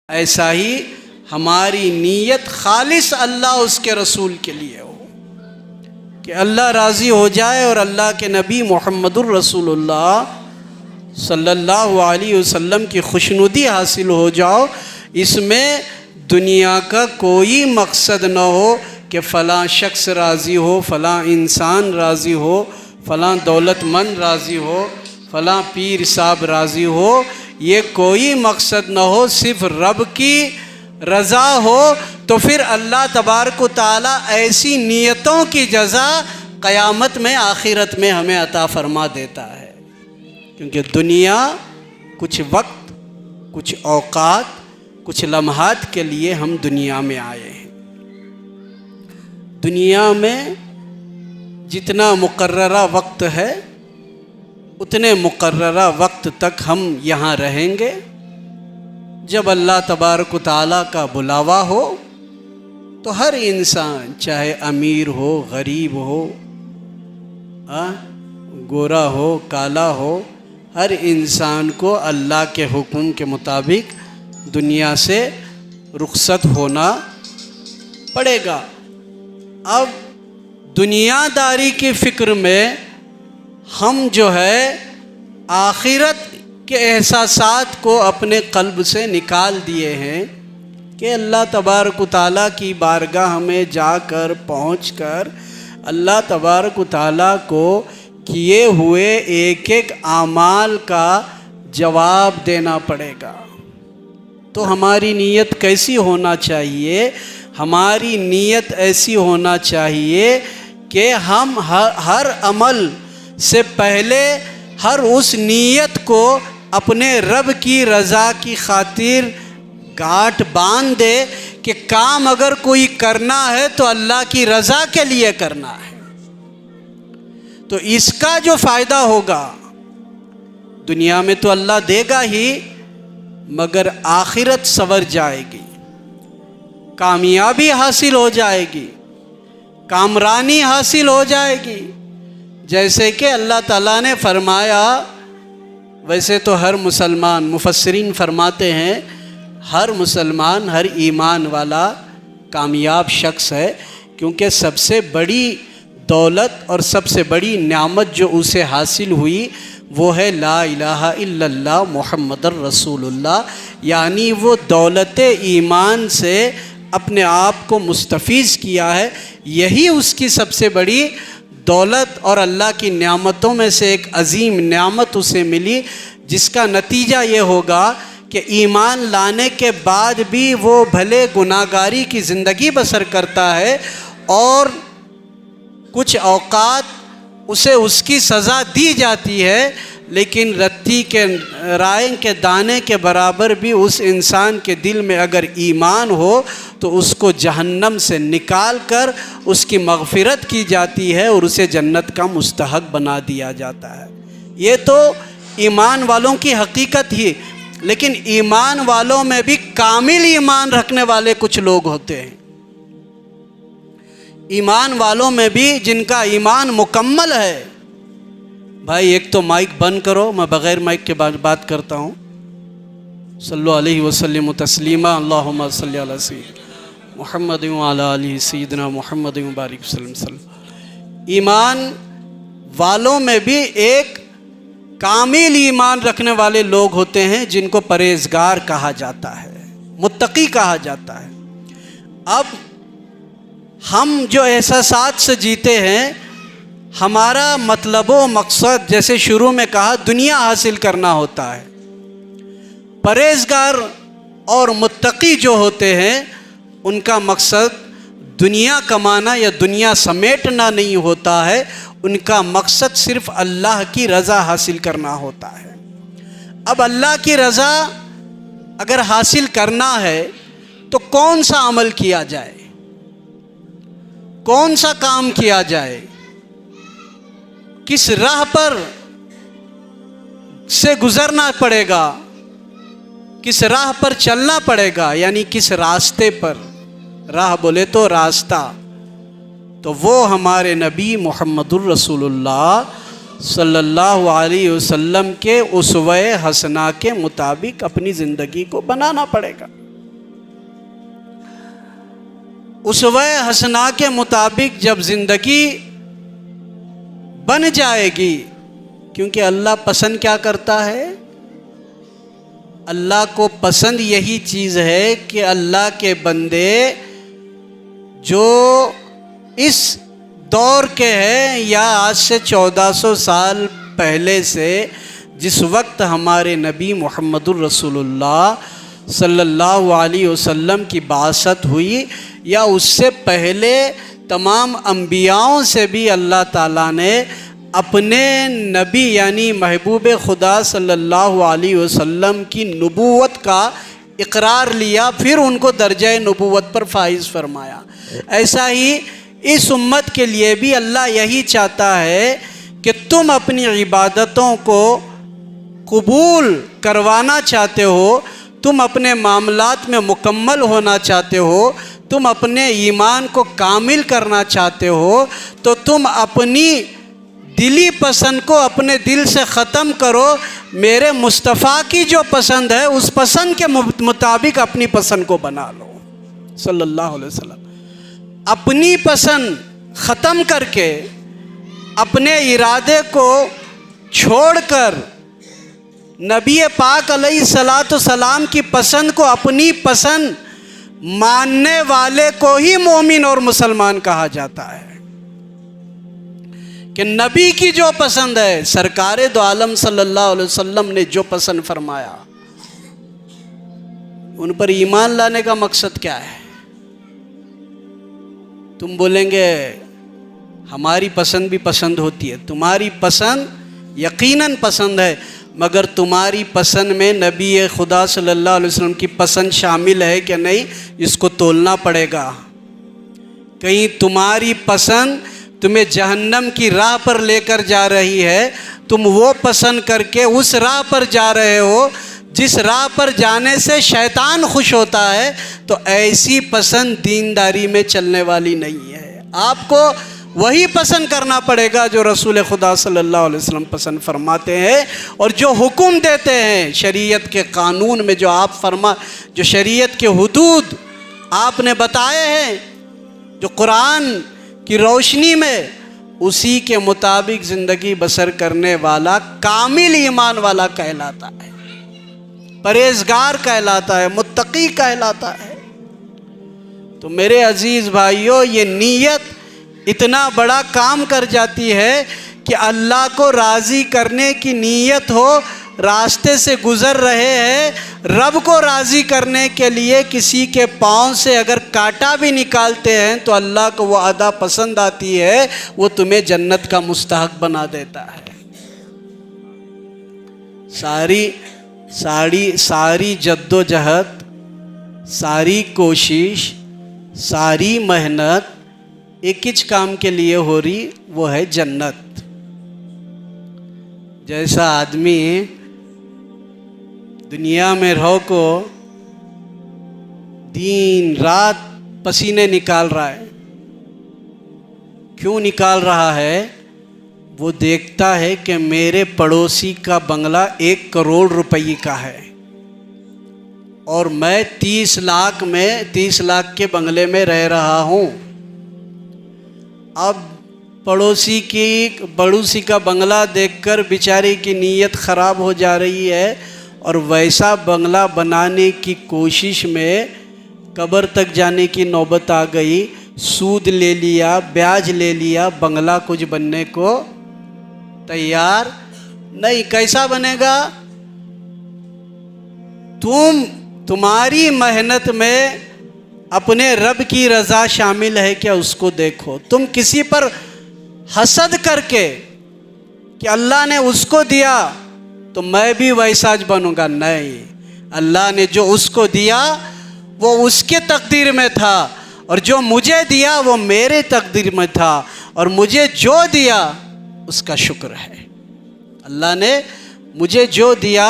ऐसा ही हमारी नीयत खालिस अल्लाह उसके रसूल के लिए हो कि अल्लाह राज़ी हो जाए और अल्लाह के नबी मुहम्मदुर रसूलुल्लाह सल्लल्लाहु अलैहि वसल्लम की खुशनुदी हासिल हो जाओ। इसमें दुनिया का कोई मकसद न हो कि फ़लाँ शख्स राज़ी हो, फ़लाँ इंसान राज़ी हो, फ़लाँ दौलतमंद राज़ी हो, फ़लाँ पीर साहब राज़ी हो, ये कोई मकसद न हो, सिर्फ़ रब की रज़ा हो। तो फिर अल्लाह तबारक व तआला ऐसी नीयतों की जज़ा क़यामत में आखिरत में हमें अता फ़रमा देता है। क्योंकि दुनिया कुछ वक्त, कुछ औक़ात, कुछ लम्हात के लिए हम दुनिया में आए हैं। दुनिया में जितना मुकर्ररा वक्त है उतने मुकर्ररा वक्त तक हम यहाँ रहेंगे। जब अल्लाह तबारक व तआला का बुलावा हो तो हर इंसान, चाहे अमीर हो, गरीब हो, गोरा हो, काला हो, हर इंसान को अल्लाह के हुक्म के मुताबिक दुनिया से रुखसत होना पड़ेगा। अब दुनियादारी की फ़िक्र में हम जो है आखिरत के एहसासात को अपने क़ल्ब से निकाल दिए हैं कि अल्लाह तबारक व तआला की बारगाह में जाकर पहुंचकर अल्लाह तबारक व तआला को किए हुए एक एक आमाल का जवाब देना पड़ेगा। तो हमारी नीयत कैसी होना चाहिए? हमारी नीयत ऐसी होना चाहिए कि हम हर अमल से पहले हर उस नीयत को अपने रब की रज़ा की खातिर गांठ बांध दे कि काम अगर कोई करना है तो अल्लाह की रज़ा के लिए करना है। तो इसका जो फ़ायदा होगा दुनिया में तो अल्लाह देगा ही, मगर आखिरत संवर जाएगी, कामयाबी हासिल हो जाएगी, कामरानी हासिल हो जाएगी। जैसे कि अल्लाह ताला ने फरमाया, वैसे तो हर मुसलमान, मुफस्सिरीन फरमाते हैं हर मुसलमान, हर ईमान वाला कामयाब शख्स है, क्योंकि सबसे बड़ी दौलत और सबसे बड़ी नेमत जो उसे हासिल हुई वो है ला इलाहा इल्लल्लाह मुहम्मदुर रसूलुल्लाह। यानी वो दौलत ईमान से अपने आप को मुस्तफ़ीज़ किया है। यही उसकी सबसे बड़ी दौलत और अल्लाह की नेमतों में से एक अजीम नेमत उसे मिली, जिसका नतीजा ये होगा कि ईमान लाने के बाद भी वो भले गुनाहगारी की ज़िंदगी बसर करता है और कुछ औक़ात उसे उसकी सज़ा दी जाती है, लेकिन रत्ती के राय के दाने के बराबर भी उस इंसान के दिल में अगर ईमान हो तो उसको जहन्नम से निकाल कर उसकी मग़फ़िरत की जाती है और उसे जन्नत का मुस्तहक़ बना दिया जाता है। ये तो ईमान वालों की हकीकत ही। लेकिन ईमान वालों में भी कामिल ईमान रखने वाले कुछ लोग होते हैं। ईमान वालों में भी जिनका ईमान मुकम्मल है। भाई एक तो माइक बंद करो, मैं बग़ैर माइक के बात करता हूँ। सल्लल्लाहु अलैहि वसल्लम तस्लीमा, अल्लाहुम्मा सल्ली अला सय्यिदिना मुहम्मद व अला आलिहि सय्यिदिना मुहम्मद व बारिक वसल्लम। ईमान वालों में भी एक कामिल ईमान रखने वाले लोग होते हैं जिनको परहेज़गार कहा जाता है, मुत्तकी कहा जाता है। अब हम जो एहसासात से जीते हैं, हमारा मतलब व मकसद जैसे शुरू में कहा दुनिया हासिल करना होता है। परहेज़गार और मुत्तकी जो होते हैं उनका मकसद दुनिया कमाना या दुनिया समेटना नहीं होता है, उनका मकसद सिर्फ़ अल्लाह की रज़ा हासिल करना होता है। अब अल्लाह की रज़ा अगर हासिल करना है तो कौन सा अमल किया जाए, कौन सा काम किया जाए, किस राह पर से गुजरना पड़ेगा, किस राह पर चलना पड़ेगा, यानी किस रास्ते पर। राह बोले तो रास्ता, तो वो हमारे नबी मुहम्मदुर रसूलुल्लाह सल्लल्लाहु अलैहि वसल्लम के उसवे हसना के मुताबिक अपनी ज़िंदगी को बनाना पड़ेगा। उसवे हसना के मुताबिक जब ज़िंदगी बन जाएगी, क्योंकि अल्लाह पसंद क्या करता है? अल्लाह को पसंद यही चीज़ है कि अल्लाह के बंदे जो इस दौर के हैं या आज से 1400 साल पहले से जिस वक्त हमारे नबी मुहम्मदुर रसूलुल्लाह सल्लल्लाहु अलैहि वसल्लम की बासत हुई या उससे पहले तमाम अंबियाओं से भी अल्लाह ताला ने अपने नबी यानी महबूब खुदा सल्लल्लाहु अलैहि वसल्लम की नबूवत का इकरार लिया, फिर उनको दर्जा नबूवत पर फाइज फरमाया। ऐसा ही इस उम्मत के लिए भी अल्लाह यही चाहता है कि तुम अपनी इबादतों को कबूल करवाना चाहते हो, तुम अपने मामलात में मुकम्मल होना चाहते हो, तुम अपने ईमान को कामिल करना चाहते हो, तो तुम अपनी दिली पसंद को अपने दिल से ख़त्म करो। मेरे मुस्तफ़ा की जो पसंद है उस पसंद के मुताबिक अपनी पसंद को बना लो सल्लल्लाहु अलैहि वसल्लम। अपनी पसंद ख़त्म करके अपने इरादे को छोड़कर नबी पाक अलैहिस्सलातु सलाम की पसंद को अपनी पसंद मानने वाले को ही मोमिन और मुसलमान कहा जाता है। कि नबी की जो पसंद है, सरकारे दो आलम सल्लल्लाहु अलैहि वसल्लम ने जो पसंद फरमाया, उन पर ईमान लाने का मकसद क्या है? तुम बोलेंगे हमारी पसंद भी पसंद होती है, तुम्हारी पसंद यकीनन पसंद है, मगर तुम्हारी पसंद में नबी खुदा सल्लल्लाहु अलैहि वसल्लम की पसंद शामिल है कि नहीं, इसको तोलना पड़ेगा। कहीं तुम्हारी पसंद तुम्हें जहन्नम की राह पर लेकर जा रही है, तुम वो पसंद करके उस राह पर जा रहे हो जिस राह पर जाने से शैतान खुश होता है, तो ऐसी पसंद दीनदारी में चलने वाली नहीं है। आपको वही पसंद करना पड़ेगा जो रसूल खुदा सल्लल्लाहु अलैहि वसल्लम पसंद फरमाते हैं और जो हुक्म देते हैं शरीयत के कानून में, जो शरीयत के हुदूद आपने बताए हैं, जो कुरान की रोशनी में, उसी के मुताबिक ज़िंदगी बसर करने वाला कामिल ईमान वाला कहलाता है, परहेज़गार कहलाता है, मुत्तकी कहलाता है। तो मेरे अजीज़ भाइयों, ये नीयत इतना बड़ा काम कर जाती है कि अल्लाह को राज़ी करने की नीयत हो, रास्ते से गुज़र रहे हैं, रब को राज़ी करने के लिए किसी के पाँव से अगर कांटा भी निकालते हैं तो अल्लाह को वो अदा पसंद आती है, वो तुम्हें जन्नत का मुस्तहक बना देता है। सारी जद्दोजहद, सारी कोशिश, सारी मेहनत एक ही काम के लिए हो रही, वो है जन्नत। जैसा आदमी दुनिया में रहो को दिन रात पसीने निकाल रहा है, क्यों निकाल रहा है? वो देखता है कि मेरे पड़ोसी का बंगला 1 करोड़ रुपये का है और मैं 30 लाख के बंगले में रह रहा हूँ। अब पड़ोसी का बंगला देखकर बेचारे की नीयत ख़राब हो जा रही है और वैसा बंगला बनाने की कोशिश में कब्र तक जाने की नौबत आ गई। सूद ले लिया, ब्याज ले लिया, बंगला कुछ बनने को तैयार नहीं। कैसा बनेगा? तुम्हारी मेहनत में अपने रब की रज़ा शामिल है क्या, उसको देखो। तुम किसी पर हसद करके कि अल्लाह ने उसको दिया तो मैं भी वैसा ज बनूंगा, नहीं। अल्लाह ने जो उसको दिया वो उसके तकदीर में था और जो मुझे दिया वो मेरे तकदीर में था, और मुझे जो दिया उसका शुक्र है। अल्लाह ने मुझे जो दिया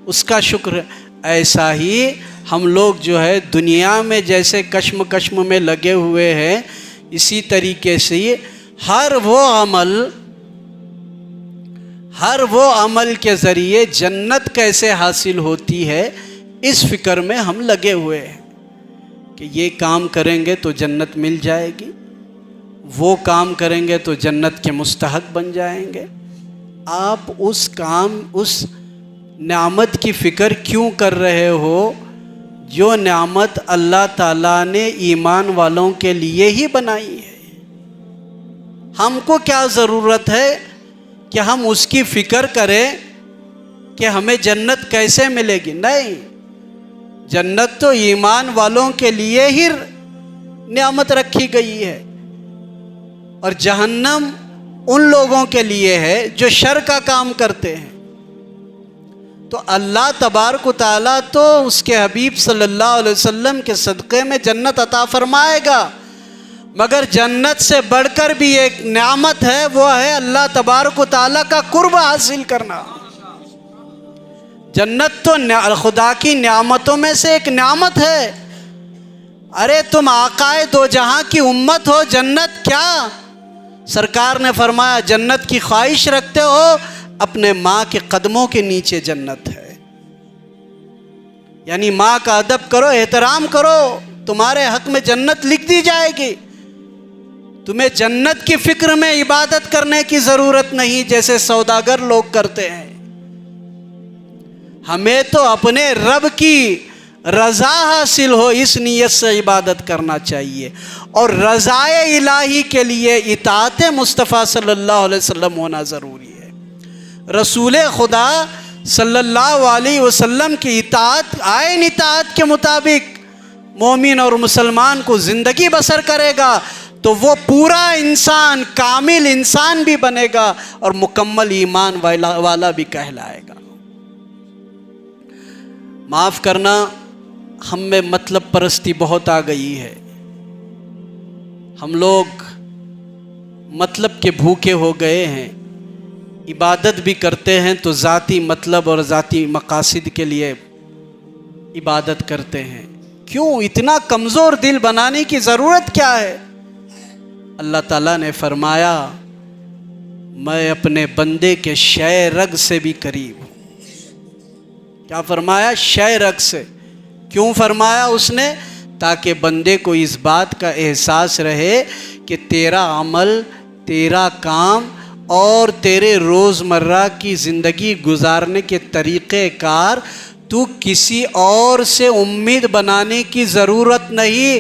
उसका शुक्र। ऐसा ही हम लोग जो है दुनिया में जैसे कश्म में लगे हुए हैं, इसी तरीके से हर वो अमल के ज़रिए जन्नत कैसे हासिल होती है, इस फिक्र में हम लगे हुए हैं कि ये काम करेंगे तो जन्नत मिल जाएगी, वो काम करेंगे तो जन्नत के मुस्तहक बन जाएंगे। आप उस काम, उस नेमत की फ़िक्र क्यों कर रहे हो जो नेमत अल्लाह ताला ने ईमान वालों के लिए ही बनाई है? हमको क्या ज़रूरत है कि हम उसकी फ़िक्र करें कि हमें जन्नत कैसे मिलेगी? नहीं, जन्नत तो ईमान वालों के लिए ही नेमत रखी गई है और जहन्नम उन लोगों के लिए है जो शर का काम करते हैं। तो अल्लाह तबारक व तआला तो उसके हबीब सल्लल्लाहु अलैहि वसल्लम के सदक़े में जन्नत अता फरमाएगा, मगर जन्नत से बढ़कर भी एक नेमत है, वो है अल्लाह तबारक व तआला का कुर्ब हासिल करना। जन्नत तो खुदा की नेमतों में से एक नेमत है। अरे तुम आकाए दो जहां की उम्मत हो, जन्नत क्या? सरकार ने फरमाया जन्नत की ख्वाहिश रखते हो, अपने माँ के कदमों के नीचे जन्नत है। यानी माँ का अदब करो, एहतराम करो, तुम्हारे हक में जन्नत लिख दी जाएगी। तुम्हें जन्नत की फिक्र में इबादत करने की ज़रूरत नहीं जैसे सौदागर लोग करते हैं। हमें तो अपने रब की रज़ा हासिल हो इस नीयत से इबादत करना चाहिए और रज़ाए इलाही के लिए इताअत मुस्तफ़ा सल्लल्लाहु अलैहि वसल्लम होना ज़रूरी है। रसूल खुदा सल्लल्लाहु अलैहि वसल्लम की इताअत, आइन इताअत के मुताबिक मोमिन और मुसलमान को ज़िंदगी बसर करेगा तो वो पूरा इंसान, कामिल इंसान भी बनेगा और मुकम्मल ईमान वाला भी कहलाएगा। माफ़ करना, हम में मतलब परस्ती बहुत आ गई है। हम लोग मतलब के भूखे हो गए हैं। इबादत भी करते हैं तो ज़ाती मतलब और ज़ाती मकासिद के लिए इबादत करते हैं। क्यों? इतना कमज़ोर दिल बनाने की ज़रूरत क्या है? अल्लाह ताला ने फरमाया मैं अपने बंदे के शय रग से भी करीब हूँ। क्या फरमाया? शय रग से। क्यों फरमाया उसने? ताकि बंदे को इस बात का एहसास रहे कि तेरा अमल, तेरा काम और तेरे रोज़मर्रा की ज़िंदगी गुजारने के तरीक़ेकार तू किसी और से उम्मीद बनाने की ज़रूरत नहीं।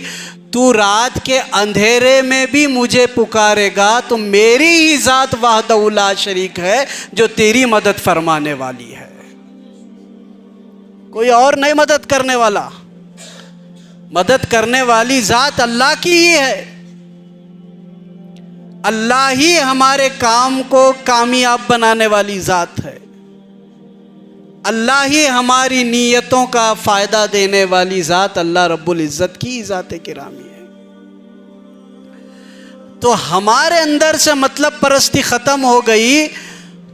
तू रात के अंधेरे में भी मुझे पुकारेगा तो मेरी ही ज़ात वहदहू ला शरीक है जो तेरी मदद फरमाने वाली है, कोई और नहीं मदद करने वाला। मदद करने वाली ज़ात अल्लाह की ही है। अल्लाह ही हमारे काम को कामयाब बनाने वाली ज़ात है। अल्लाह ही हमारी नीयतों का फ़ायदा देने वाली ज़ात अल्लाह रब्बुल इज़्ज़त की ज़ात किरामी है। तो हमारे अंदर से मतलब परस्ती ख़त्म हो गई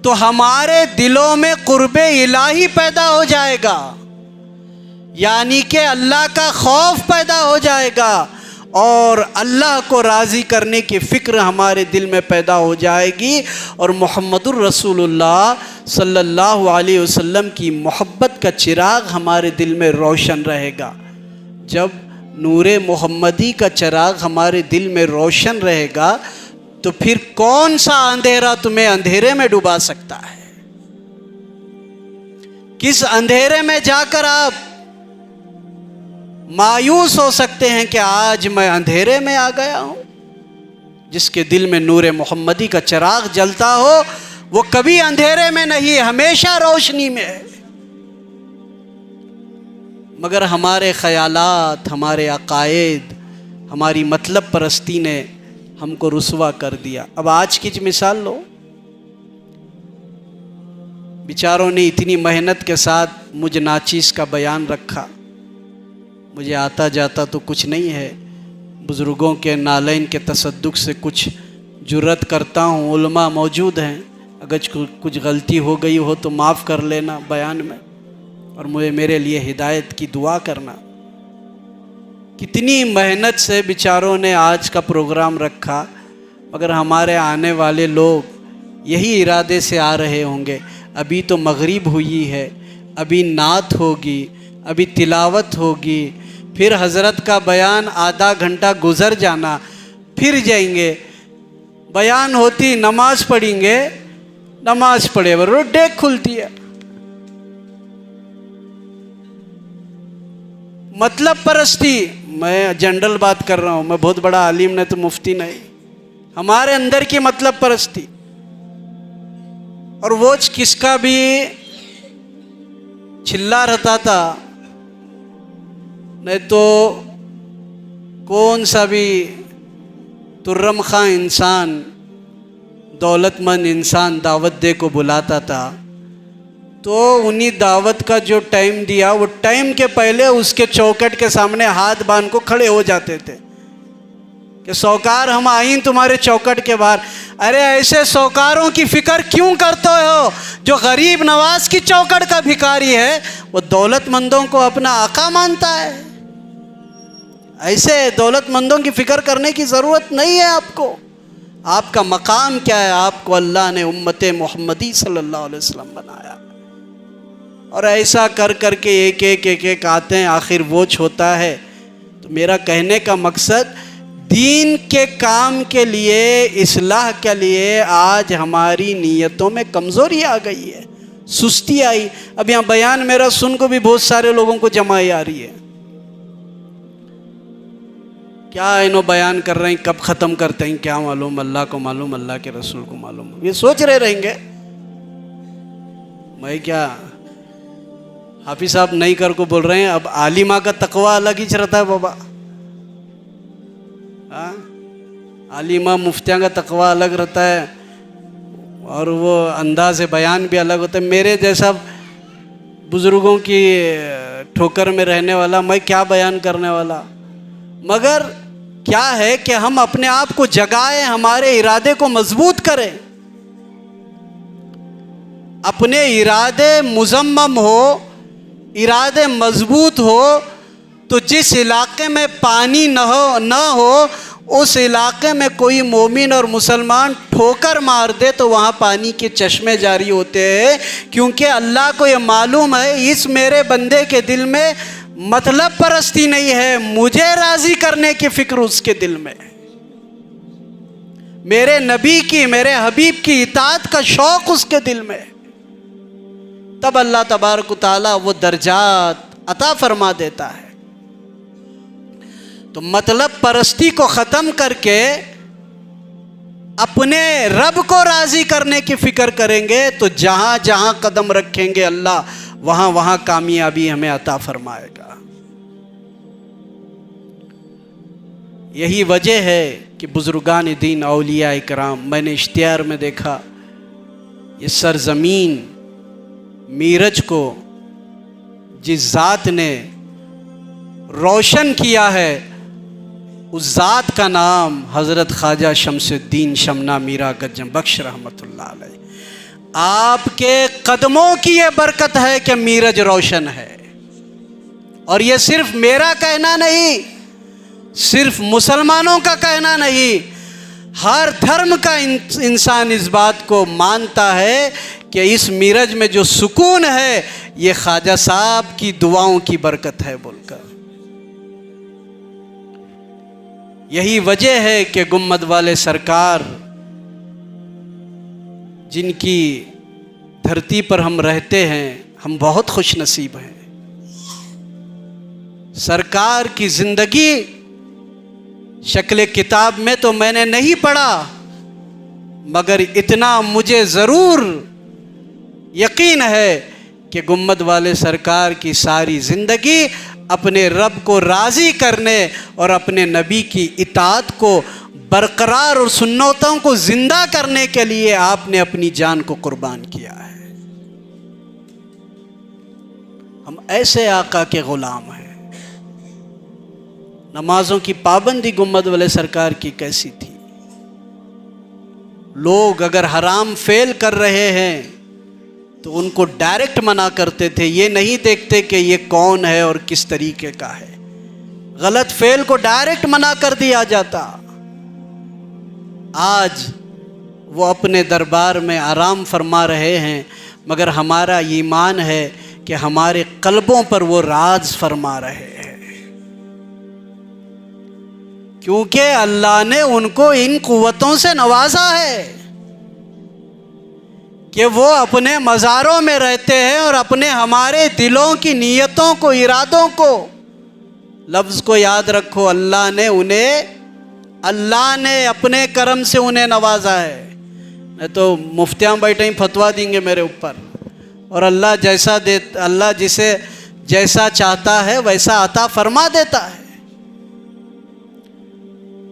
तो हमारे दिलों में कुर्बे इलाही पैदा हो जाएगा, यानी कि अल्लाह का खौफ पैदा हो जाएगा और अल्लाह को राज़ी करने की फ़िक्र हमारे दिल में पैदा हो जाएगी और मुहम्मदुर रसूलुल्लाह सल्लल्लाहु अलैहि वसल्लम की मोहब्बत का चिराग हमारे दिल में रोशन रहेगा। जब नूरे मोहम्मदी का चिराग हमारे दिल में रोशन रहेगा तो फिर कौन सा अंधेरा तुम्हें अंधेरे में डुबा सकता है? किस अंधेरे में जाकर आप मायूस हो सकते हैं कि आज मैं अंधेरे में आ गया हूं? जिसके दिल में नूरे मोहम्मदी का चिराग जलता हो वो कभी अंधेरे में नहीं, हमेशा रोशनी में है। मगर हमारे ख़यालात, हमारे अकायद, हमारी मतलब परस्ती ने हमको रुसवा कर दिया। अब आज की मिसाल लो, बेचारों ने इतनी मेहनत के साथ मुझ नाचीज़ का बयान रखा। मुझे आता जाता तो कुछ नहीं है, बुज़ुर्गों के नालैन के तसद्दुक़ से कुछ जुर्रत करता हूँ। उलमा मौजूद हैं, अगर कुछ गलती हो गई हो तो माफ़ कर लेना बयान में और मुझे मेरे लिए हिदायत की दुआ करना। कितनी मेहनत से बेचारों ने आज का प्रोग्राम रखा, मगर हमारे आने वाले लोग यही इरादे से आ रहे होंगे अभी तो मगरिब हुई है, अभी नात होगी, अभी तिलावत होगी, फिर हज़रत का बयान आधा घंटा गुजर जाना, फिर जाएंगे, बयान होती नमाज पढ़ेंगे, नमाज पढ़े बरो डेक खुलती है। मतलब परस्ती, मैं जनरल बात कर रहा हूँ, मैं बहुत बड़ा आलिम नहीं तो मुफ्ती नहीं, हमारे अंदर की मतलब परस्ती। और वो किसका भी चिल्ला रहता था, नहीं तो कौन सा भी तुर्रम खां इंसान, दौलतमंद इंसान दावत दे को बुलाता था, तो उन्हीं दावत का जो टाइम दिया, वो टाइम के पहले उसके चौखट के सामने हाथ बांध को खड़े हो जाते थे कि सौकार हम आईं तुम्हारे चौखट के बाहर। अरे ऐसे सौकारों की फिक्र क्यों करते हो जो गरीब नवाज की चौखट का भिखारी है, वो दौलतमंदों को अपना आका मानता है। ऐसे दौलतमंदों की फिक्र करने की ज़रूरत नहीं है आपको। आपका मकाम क्या है? आपको अल्लाह ने उम्मते मोहम्मदी सल्लल्लाहु अलैहि वसल्लम बनाया। और ऐसा कर कर के एक आते हैं, आखिर वोच होता है। तो मेरा कहने का मकसद, दीन के काम के लिए, इस्लाह के लिए आज हमारी नीयतों में कमज़ोरी आ गई है, सुस्ती आई। अब यहाँ बयान मेरा सुन को भी बहुत सारे लोगों को जमाई आ रही है, क्या इन्हों बयान कर रहे हैं, कब ख़त्म करते हैं क्या मालूम, अल्लाह को मालूम, अल्लाह के रसूल को मालूम। ये सोच रहे रहेंगे। मैं क्या, हाफिज साहब नहीं कर को बोल रहे हैं, अब आलिमा का तकवा अलग ही रहता है बाबा। हाँ, आलिमा मुफ्तियाँ का तकवा अलग रहता है और वो अंदाज़ बयान भी अलग होता है। मेरे जैसा बुज़ुर्गों की ठोकर में रहने वाला मैं क्या बयान करने वाला। मगर क्या है कि हम अपने आप को जगाएं, हमारे इरादे को मजबूत करें। अपने इरादे मुजम्मम हो, इरादे मजबूत हो, तो जिस इलाके में पानी न हो उस इलाके में कोई मोमिन और मुसलमान ठोकर मार दे तो वहाँ पानी के चश्मे जारी होते हैं, क्योंकि अल्लाह को ये मालूम है इस मेरे बंदे के दिल में मतलब परस्ती नहीं है, मुझे राज़ी करने की फ़िक्र उसके दिल में, मेरे नबी की, मेरे हबीब की इताअत का शौक़ उसके दिल में। तब अल्लाह तबारक व तआला वो दर्जात अता फरमा देता है। तो मतलब परस्ती को ख़त्म करके अपने रब को राज़ी करने की फ़िक्र करेंगे तो जहाँ जहाँ कदम रखेंगे अल्लाह वहाँ वहाँ कामयाबी हमें अता फरमाएगा। यही वजह है कि बुज़ुर्गान दीन औलिया इकराम, मैंने इश्तिहार में देखा, ये सरज़मीन मीरज को जिस ज़ात ने रोशन किया है उस ज़ात का नाम हज़रत ख्वाजा शमसुद्दीन शमना मीरा गज्जम बख्श रहमतुल्लाह अलैह। आपके कदमों की ये बरकत है कि मीरज रोशन है। और ये सिर्फ मेरा कहना नहीं, सिर्फ मुसलमानों का कहना नहीं, हर धर्म का इंसान इस बात को मानता है कि इस मीरज में जो सुकून है ये ख्वाजा साहब की दुआओं की बरकत है बोलकर। यही वजह है कि गुम्मद वाले सरकार जिनकी धरती पर हम रहते हैं, हम बहुत खुश नसीब हैं। सरकार की ज़िंदगी शक्ल किताब में तो मैंने नहीं पढ़ा, मगर इतना मुझे ज़रूर यकीन है कि गुम्मद वाले सरकार की सारी ज़िंदगी अपने रब को राज़ी करने और अपने नबी की इताअत को बरकरार और सुन्नतों को ज़िंदा करने के लिए आपने अपनी जान को कुर्बान किया है। हम ऐसे आका के ग़ुलाम हैं। नमाजों की पाबंदी गुम्मद वाले सरकार की कैसी थी? लोग अगर हराम फेल कर रहे हैं तो उनको डायरेक्ट मना करते थे, ये नहीं देखते कि ये कौन है और किस तरीके का है। गलत फेल को डायरेक्ट मना कर दिया जाता। आज वो अपने दरबार में आराम फरमा रहे हैं, मगर हमारा ईमान है कि हमारे कल्बों पर वो राज फरमा रहे हैं। क्योंकि अल्लाह ने उनको इन कुव्वतों से नवाजा है कि वो अपने मज़ारों में रहते हैं और अपने हमारे दिलों की नीयतों को, इरादों को, लफ्ज़ को याद रखो, अल्लाह ने अपने करम से उन्हें नवाजा है। नहीं तो मुफ्तियाँ बैठे ही फतवा देंगे मेरे ऊपर। और अल्लाह जिसे जैसा चाहता है वैसा अता फरमा देता है।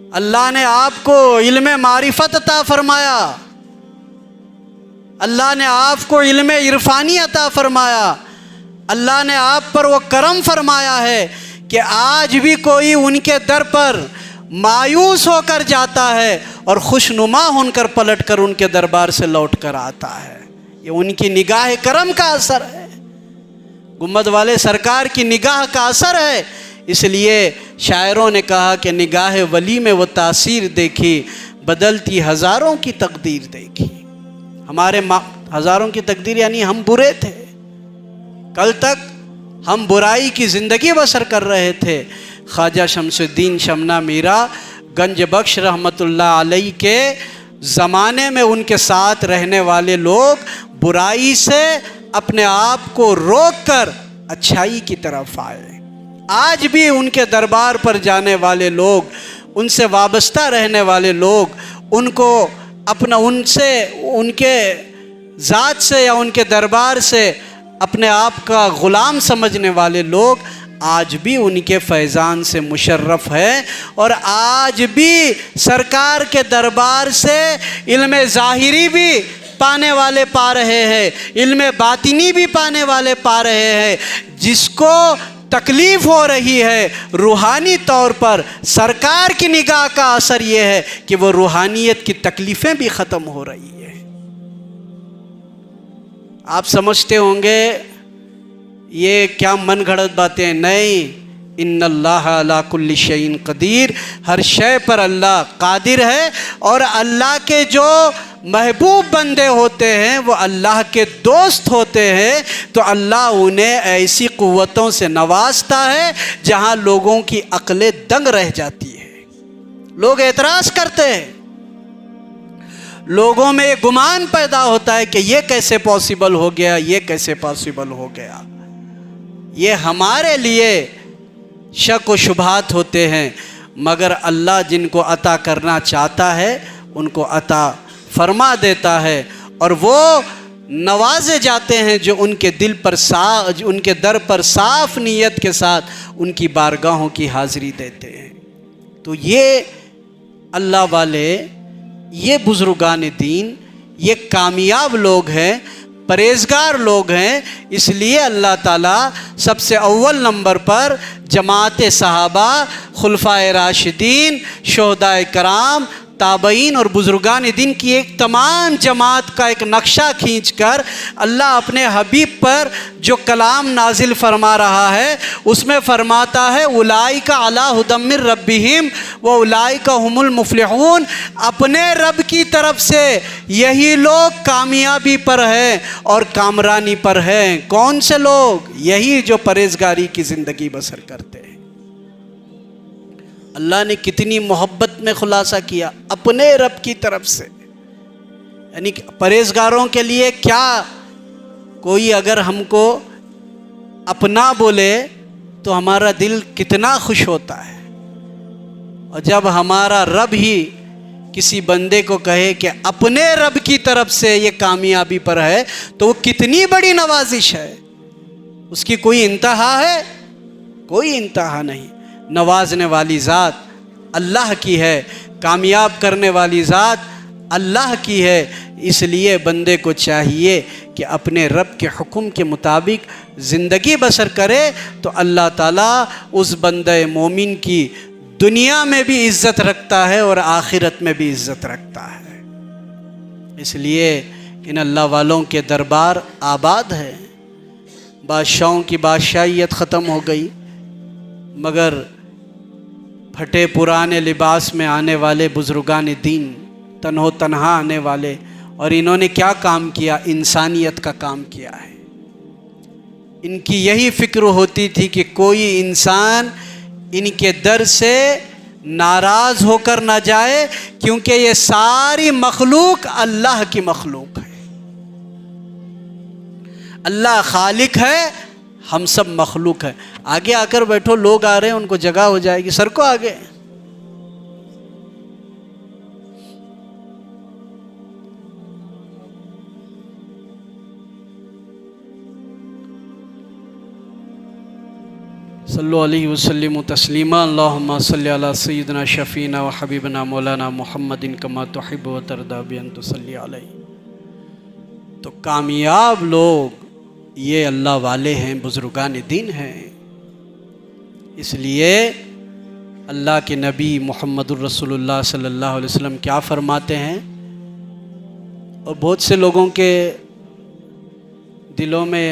अल्लाह ने आपको इल्म मारिफत अता फरमाया, अल्लाह ने आपको इल्म इरफानी अता फरमाया, अल्लाह ने आप पर वो करम फरमाया है कि आज भी कोई उनके दर पर मायूस होकर जाता है और खुशनुमा होकर पलट कर उनके दरबार से लौट कर आता है। ये उनकी निगाह करम का असर है, गुम्बद वाले सरकार की निगाह का असर है। इसलिए शायरों ने कहा कि निगाह वली में वो तासीर देखी, बदलती हज़ारों की तकदीर देखी। हमारे हज़ारों की तकदीर यानी हम बुरे थे, कल तक हम बुराई की ज़िंदगी बसर कर रहे थे। ख्वाजा शमसुद्दीन शमना मीरा गंज बख्श रहमतुल्लाह अलैह के ज़माने में उनके साथ रहने वाले लोग बुराई से अपने आप को रोक कर अच्छाई की तरफ आए। आज भी उनके दरबार पर जाने वाले लोग, उनसे वाबस्ता रहने वाले लोग, उनको अपना उनके ज़ात से या उनके दरबार से अपने आप का ग़ुलाम समझने वाले लोग आज भी उनके फैज़ान से मुशर्रफ है। और आज भी सरकार के दरबार से इल्म ज़ाहिरी भी पाने वाले पा रहे हैं, इल्म बातिनी भी पाने वाले पा रहे हैं। जिसको तकलीफ़ हो रही है रूहानी तौर पर, सरकार की निगाह का असर ये है कि वो रूहानियत की तकलीफ़ें भी ख़त्म हो रही है। आप समझते होंगे ये क्या मन घड़त बातें, नहीं, इन्नल्लाह अला कुल्ली शैइन कदीर, हर शय पर अल्लाह कादिर है। और अल्लाह के जो महबूब बंदे होते हैं वो अल्लाह के दोस्त होते हैं, तो अल्लाह उन्हें ऐसी क़ुव्वतों से नवाजता है जहाँ लोगों की अक्लें दंग रह जाती है। लोग एतराज़ करते हैं, लोगों में एक गुमान पैदा होता है कि ये कैसे पॉसिबल हो गया, ये कैसे पॉसिबल हो गया। ये हमारे लिए शक व शुबहात होते हैं, मगर अल्लाह जिनको अता करना चाहता है उनको अता फरमा देता है। और वो नवाजे जाते हैं जो उनके दिल पर उनके दर पर साफ़ नीयत के साथ उनकी बारगाहों की हाज़िरी देते हैं। तो ये अल्लाह वाले, ये बुज़ुर्गान दीन, ये कामयाब लोग हैं, परहेज़गार लोग हैं। इसलिए अल्लाह ताला सबसे अव्वल नंबर पर जमात सहाबा, खुलफाए राशिदीन, शोहदाए कराम, ताबईन और बुज़ुर्गान दीन की एक तमाम जमात का एक नक्शा खींचकर अल्लाह अपने हबीब पर जो कलाम नाजिल फरमा रहा है उसमें फरमाता है, उलाइका अला हुदम मिर रब्बिहिम व उलाइका हुमुल मुफ्लिहून। अपने रब की तरफ से यही लोग कामयाबी पर हैं और कामरानी पर हैं। कौन से लोग? यही जो परहेज़गारी की ज़िंदगी बसर करते हैं। अल्लाह ने कितनी मोहब्बत में खुलासा किया अपने रब की तरफ से, यानी परहेज़गारों के लिए क्या, कोई अगर हमको अपना बोले तो हमारा दिल कितना खुश होता है, और जब हमारा रब ही किसी बंदे को कहे कि अपने रब की तरफ से ये कामयाबी पर है तो वो कितनी बड़ी नवाजिश है। उसकी कोई इंतहा है? कोई इंतहा नहीं। नवाजने वाली ज़ात अल्लाह की है, कामयाब करने वाली ज़ात अल्लाह की है। इसलिए बंदे को चाहिए कि अपने रब के हुक्म के मुताबिक ज़िंदगी बसर करे तो अल्लाह ताला उस बंदे मोमिन की दुनिया में भी इज़्ज़त रखता है और आखिरत में भी इज़्ज़त रखता है। इसलिए इन अल्लाह वालों के दरबार आबाद है। बादशाहों की बादशाहियत ख़त्म हो गई, मगर फटे पुराने लिबास में आने वाले बुज़ुर्गान दीन, तन्हो तन्हा आने वाले, और इन्होंने क्या काम किया? इंसानियत का काम किया है। इनकी यही फ़िक्र होती थी कि कोई इंसान इनके दर से नाराज़ होकर ना जाए, क्योंकि ये सारी मखलूक अल्लाह की मखलूक है। अल्लाह खालिक है, हम सब मखलूक है। आगे आकर बैठो, लोग आ रहे हैं, उनको जगह हो जाएगी, सर को आगे। सल्लल्लाहु अलैहि वसल्लम तस्लीमा। अल्लाहुम्मा सल्ली अला सय्यिदिना शफीना व हबीबना मौलाना मुहम्मदिन कमा तुहिब्बु व तरदा बि अन तुसल्ली अलैहि। तो कामयाब लोग ये अल्लाह वाले हैं, बुजुर्गान दीन हैं। इसलिए अल्लाह के नबी मुहम्मदुर रसूलुल्लाह सल्लल्लाहु अलैहि वसल्लम क्या फरमाते हैं, और बहुत से लोगों के दिलों में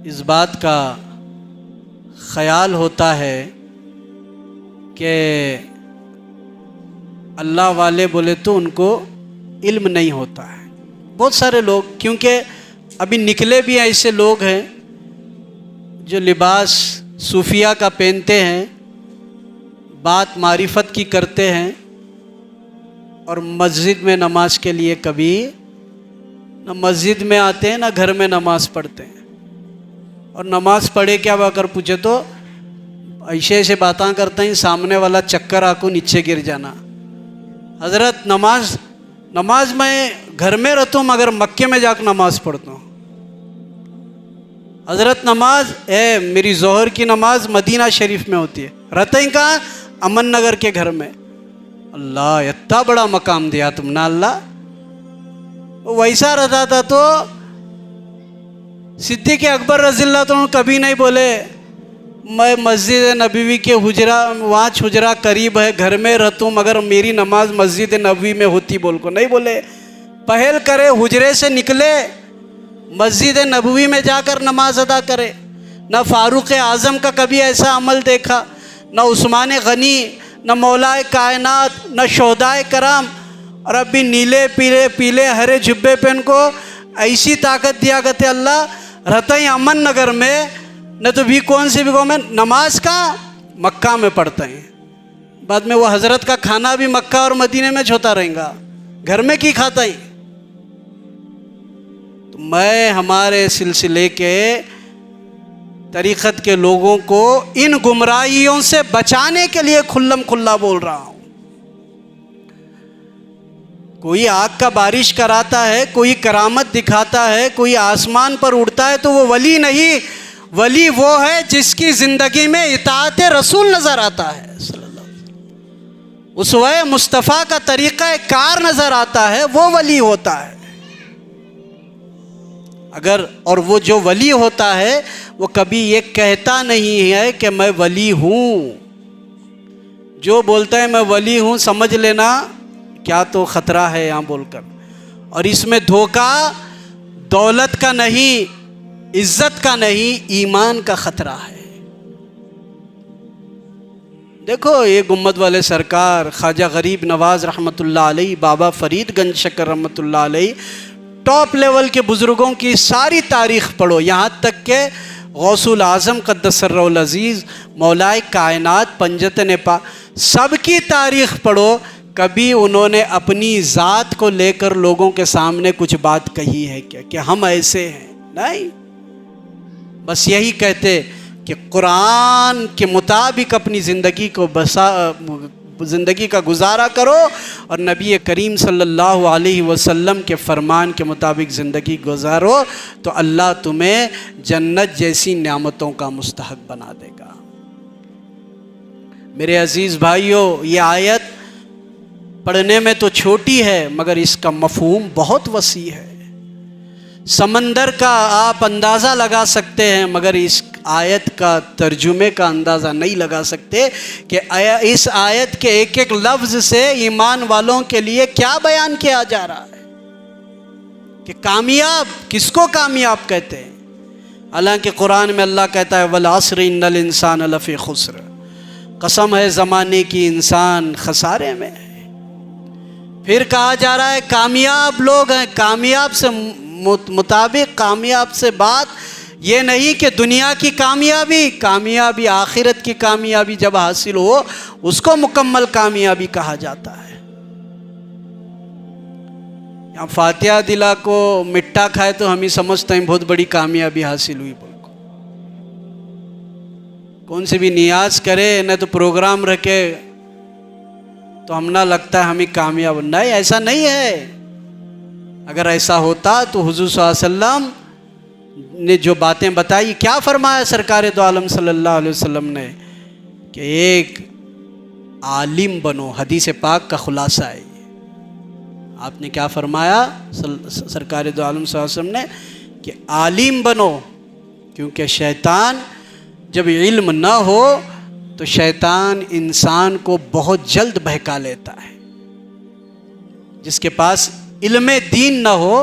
इस बात का ख़याल होता है कि अल्लाह वाले बोले तो उनको इल्म नहीं होता है। बहुत सारे लोग, क्योंकि अभी निकले भी ऐसे लोग हैं जो लिबास सूफिया का पहनते हैं, बात मारिफत की करते हैं, और मस्जिद में नमाज के लिए कभी न मस्जिद में आते हैं ना घर में नमाज पढ़ते हैं। और नमाज पढ़े क्या अगर पूछे तो ऐसे ऐसे बातें करते हैं, सामने वाला चक्कर आको नीचे गिर जाना। हज़रत नमाज मैं घर में रहता हूँ मगर मक्के में जाकर नमाज पढ़ता हूँ। हज़रत नमाज मेरी जोहर की नमाज मदीना शरीफ में होती है, रहते हैं कहाँ? अमन नगर के घर में। अल्लाह इतना बड़ा मकाम दिया तुमने अल्लाह। वैसा रहता था तो सिद्दीक़ अकबर रज़ियल्लाहु अन्हु कभी नहीं बोले मैं मस्जिद नबवी के हुजरा, वहाँ हुजरा करीब है, घर में रहता हूँ मगर मेरी नमाज मस्जिद नबवी में होती बोल को नहीं बोले। पहल करे, हुजरे से निकले, मस्जिद नबवी में जाकर नमाज अदा करे। न फ़ारूक़ आज़म का कभी ऐसा अमल देखा, न उस्मान गनी, न मौलाए कायनात, न शोहदाए कराम। और अभी नीले पीले पीले हरे जुब्बे पहन को ऐसी ताकत दिया करते अल्लाह, रहता ही अमन नगर में, न तो भी कौन सी भी गाँव में नमाज का मक्का में पढ़ते हैं। बाद में वो हज़रत का खाना भी मक्का और मदीने में छोता रहेगा, घर में की खाता ही। तो मैं हमारे सिलसिले के तरीक़त के लोगों को इन गुमराहियों से बचाने के लिए खुल्लम खुल्ला बोल रहा हूँ। कोई आग का बारिश कराता है, कोई करामत दिखाता है, कोई आसमान पर उड़ता है, तो वो वली नहीं। वली वो है जिसकी ज़िंदगी में इताअत रसूल नज़र आता है सल्लल्लाहु अलैहि वसल्लम, उसवे मुस्तफ़ा का तरीक़ा कार नज़र आता है, वो वली होता है। अगर और वो जो वली होता है वो कभी ये कहता नहीं है कि मैं वली हूँ। जो बोलता है मैं वली हूँ, समझ लेना क्या तो ख़तरा है यहाँ बोलकर। और इसमें धोखा दौलत का नहीं, इज़्ज़त का नहीं, ईमान का ख़तरा है। देखो ये गुम्मद वाले सरकार ख्वाजा गरीब नवाज़ रहमतुल्लाह अलैहि, बाबा फरीद गंज शक्कर रहमतुल्लाह अलैहि, टॉप लेवल के बुज़ुर्गों की सारी तारीख़ पढ़ो, यहाँ तक के गौसुल आज़म क़द्दसर्रुल अज़ीज़, मौलाए कायनात, पंजत नेपा, सबकी तारीख़ पढ़ो। कभी उन्होंने अपनी ज़ात को लेकर लोगों के सामने कुछ बात कही है क्या कि हम ऐसे हैं? नहीं, बस यही कहते कि कुरान के मुताबिक अपनी ज़िंदगी को ज़िंदगी का गुजारा करो और नबी करीम सल्लल्लाहु अलैहि वसल्लम के फ़रमान के मुताबिक ज़िंदगी गुजारो, तो अल्लाह तुम्हें जन्नत जैसी नेमतों का मुस्तहक़ बना देगा। मेरे अज़ीज़ भाइयों, ये आयत पढ़ने में तो छोटी है मगर इसका मफ़हूम बहुत वसी है। समंदर का आप अंदाज़ा लगा सकते हैं मगर इस आयत का तर्जुमे का अंदाज़ा नहीं लगा सकते कि इस आयत के एक एक लफ्ज़ से ईमान वालों के लिए क्या बयान किया जा रहा है कि कामयाब किसको कामयाब कहते हैं। हालांकि कुरान में अल्लाह कहता है वल अस्र इन्नल इंसान लफ़ी खुस्र, कसम है ज़माने की इंसान खसारे में है। फिर कहा जा रहा है कामयाब लोग हैं, कामयाब से मुताबिक, कामयाब से बात ये नहीं कि दुनिया की कामयाबी आखिरत की कामयाबी जब हासिल हो उसको मुकम्मल कामयाबी कहा जाता है। यहाँ फातिहा दिला को मिट्टा खाए तो हम ही समझते हैं बहुत बड़ी कामयाबी हासिल हुई। कौन से भी नियाज करे न तो प्रोग्राम रखे तो हम ना लगता है हम ही कामयाब। नहीं, ऐसा नहीं है। अगर ऐसा होता तो हुजूर सल्लल्लाहु अलैहि वसल्लम ने जो बातें बताई, क्या फरमाया सरकार दो आलम सल्लल्लाहु अलैहि वसल्लम ने कि एक आलिम बनो। हदीस पाक का खुलासा है। आपने क्या फरमाया सरकार दो आलम सल्लल्लाहु अलैहि वसल्लम ने कि आलिम बनो, क्योंकि शैतान जब इल्म ना हो तो शैतान इंसान को बहुत जल्द बहका लेता है। जिसके पास इल्म दीन ना हो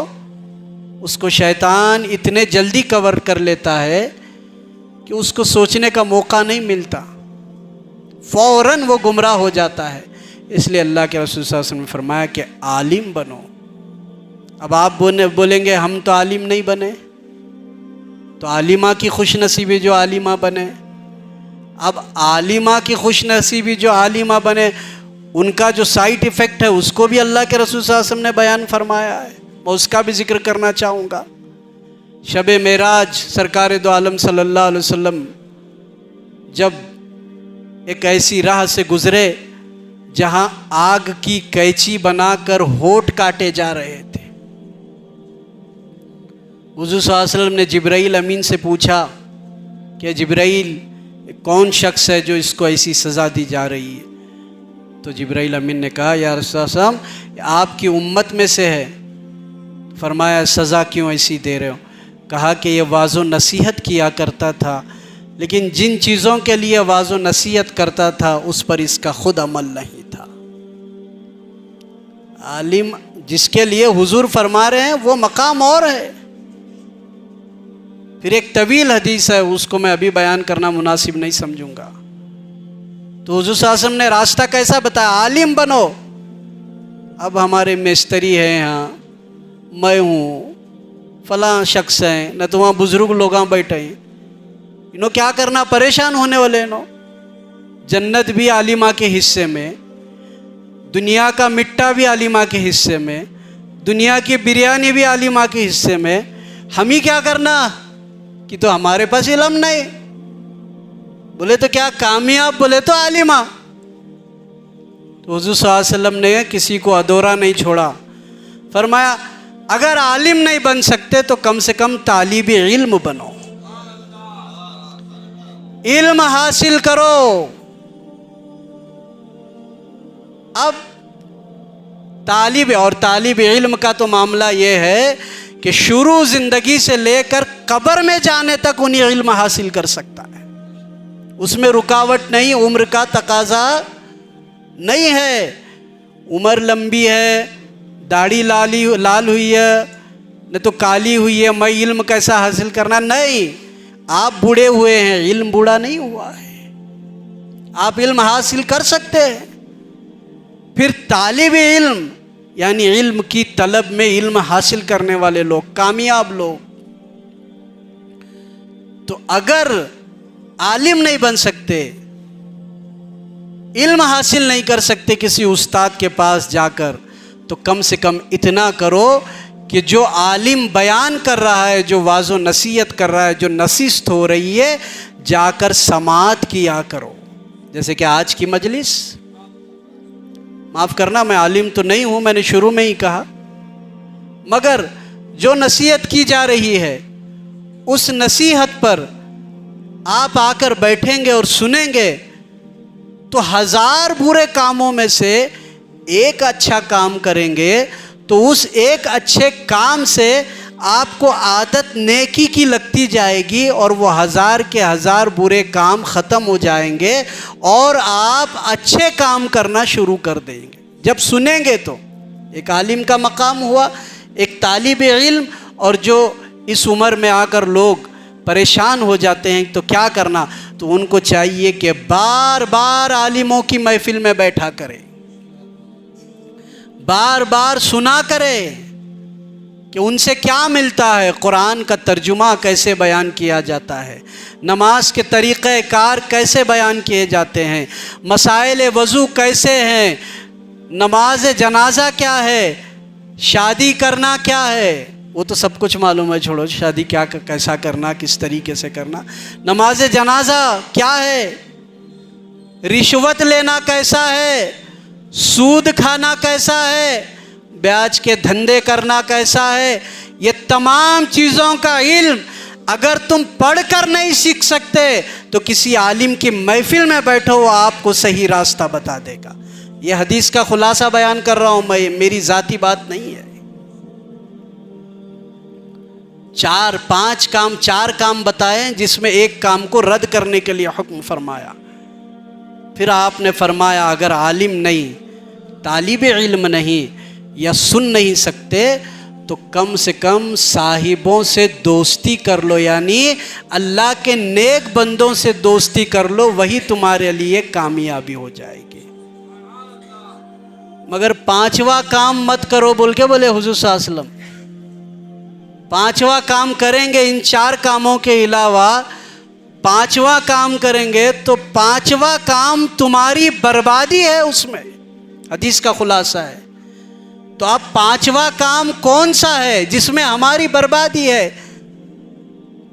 उसको शैतान इतने जल्दी कवर कर लेता है कि उसको सोचने का मौका नहीं मिलता, फौरन वो गुमराह हो जाता है। इसलिए अल्लाह के रसूल सल्लल्लाहु अलैहि वसल्लम ने फरमाया कि आलिम बनो। अब आप बोलेंगे हम तो आलिम नहीं बने, तो आलिमा की खुश नसीबी जो आलिमा बने। अब आलिमा की खुश नसीबी जो आलिमा बने, उनका जो साइड इफ़ेक्ट है उसको भी अल्लाह के रसूल सल्लल्लाहु अलैहि वसल्लम ने बयान फरमाया है। मैं उसका भी जिक्र करना चाहूँगा। शब मेराज सरकार दो आलम सल्लल्लाहु अलैहि वसल्लम जब एक ऐसी राह से गुजरे जहाँ आग की कैंची बनाकर होठ काटे जा रहे थे। हुज़ूर सल्लल्लाहु अलैहि वसल्लम ने जिब्राईल अमीन से पूछा कि जिब्राईल कौन शख्स है जो इसको ऐसी सज़ा दी जा रही है? तो जिब्राईल अमीन ने कहा या रसूल अल्लाह आपकी उम्मत में से है। फरमाया सज़ा क्यों ऐसी दे रहे हो? कहा कि ये वाज़ो नसीहत किया करता था, लेकिन जिन चीज़ों के लिए वाज़ो नसीहत करता था उस पर इसका खुद अमल नहीं था। आलिम जिसके लिए हुजूर फरमा रहे हैं वो मकाम और है। फिर एक तवील हदीस है, उसको मैं अभी बयान करना मुनासिब नहीं समझूंगा। तो हुजूर सल्लल्लाहु अलैहि वसल्लम ने रास्ता कैसा बताया? आलिम बनो। अब हमारे मिस्त्री हैं यहाँ, मैं हूँ, फलां शख्स हैं, न तो वहाँ बुजुर्ग लोग बैठे हैं, इन्हों क्या करना, परेशान होने वाले इन्हों। जन्नत भी आलिमा के हिस्से में, दुनिया का मिट्टा भी आलिमा के हिस्से में, दुनिया की बिरयानी भी आलिमा के हिस्से में। हम ही क्या करना कि तो हमारे पास इल्म नहीं। बोले तो क्या कामयाब? बोले तो आलिमा। तो हुज़ूर सल्लल्लाहु अलैहि वसल्लम ने किसी को अधूरा नहीं छोड़ा। फरमाया अगर आलिम नहीं बन सकते तो कम से कम तालिब इल्म बनो, इल्म हासिल करो। अब तालिब इल्म का तो मामला ये है कि शुरू ज़िंदगी से लेकर कब्र में जाने तक उन्हें इल्म हासिल कर सकता है। उसमें रुकावट नहीं, उम्र का तकाजा नहीं है। उम्र लंबी है, दाढ़ी लाल हुई है, न तो काली हुई है, मैं इल्म कैसा हासिल करना? नहीं, आप बूढ़े हुए हैं, इल्म बूढ़ा नहीं हुआ है। आप इल्म हासिल कर सकते हैं। फिर तालिब इल्म यानी इल्म की तलब में इल्म हासिल करने वाले लोग, कामयाब लोग। तो अगर आलिम नहीं बन सकते, इल्म हासिल नहीं कर सकते किसी उस्ताद के पास जाकर, तो कम से कम इतना करो कि जो आलिम बयान कर रहा है, जो वाज़ो नसीहत कर रहा है, जो नसीहत हो रही है, जाकर समाअत किया करो। जैसे कि आज की मजलिस, माफ़ करना मैं आलिम तो नहीं हूँ, मैंने शुरू में ही कहा, मगर जो नसीहत की जा रही है उस नसीहत पर आप आकर बैठेंगे और सुनेंगे तो 1000 बुरे कामों में से एक अच्छा काम करेंगे, तो उस एक अच्छे काम से आपको आदत नेकी की लगती जाएगी और वो 1000 के 1000 बुरे काम ख़त्म हो जाएंगे और आप अच्छे काम करना शुरू कर देंगे। जब सुनेंगे तो एक आलिम का मकाम हुआ, एक तालिब इल्म। और जो इस उम्र में आकर लोग परेशान हो जाते हैं तो क्या करना, तो उनको चाहिए कि बार बार आलिमों की महफिल में बैठा करें, बार बार सुना करें, कि उनसे क्या मिलता है, कुरान का तर्जुमा कैसे बयान किया जाता है, नमाज के तरीक़े कार कैसे बयान किए जाते हैं, मसाइल वज़ू कैसे हैं, नमाज जनाजा क्या है, शादी करना क्या है, वो तो सब कुछ मालूम है, छोड़ो शादी क्या कैसा करना, किस तरीके से करना, नमाज जनाजा क्या है, रिश्वत लेना कैसा है, सूद खाना कैसा है, ब्याज के धंधे करना कैसा है, ये तमाम चीज़ों का इल्म अगर तुम पढ़कर नहीं सीख सकते तो किसी आलिम की महफिल में बैठो, वो आपको सही रास्ता बता देगा। ये हदीस का खुलासा बयान कर रहा हूं मैं, मेरी ज़ाती बात नहीं है। चार काम बताए जिसमें एक काम को रद्द करने के लिए हुक्म फरमाया। फिर आपने फरमाया अगर आलिम नहीं, तालिब इल्म नहीं या सुन नहीं सकते तो कम से कम साहिबों से दोस्ती कर लो, यानी अल्लाह के नेक बंदों से दोस्ती कर लो, वही तुम्हारे लिए कामयाबी हो जाएगी। मगर पांचवा काम मत करो बोल के बोले हुजूर सल्लल्लाहु अलैहि वसल्लम। पांचवा काम करेंगे, इन 4 कामों के अलावा पांचवा काम करेंगे तो पांचवा काम तुम्हारी बर्बादी है, उसमें हदीस का खुलासा है। तो अब पांचवा काम कौन सा है जिसमें हमारी बर्बादी है?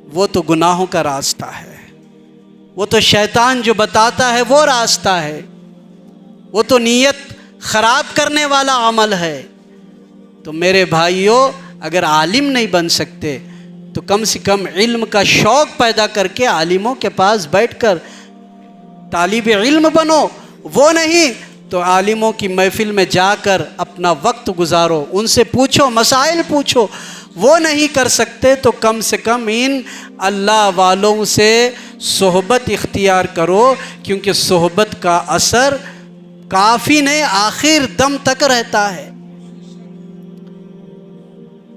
वो तो गुनाहों का रास्ता है, वो तो शैतान जो बताता है वो रास्ता है, वो तो नीयत खराब करने वाला अमल है। तो मेरे भाइयों, अगर आलिम नहीं बन सकते तो कम से कम इल्म का शौक़ पैदा करके आलिमों के पास बैठकर तालिब इल्म बनो। वो नहीं तो आलिमों की महफिल में जाकर अपना वक्त गुजारो, उनसे पूछो, मसाइल पूछो। वो नहीं कर सकते तो कम से कम इन अल्लाह वालों से सोहबत इख्तियार करो, क्योंकि सोहबत का असर काफ़ी नहीं, आखिर दम तक रहता है।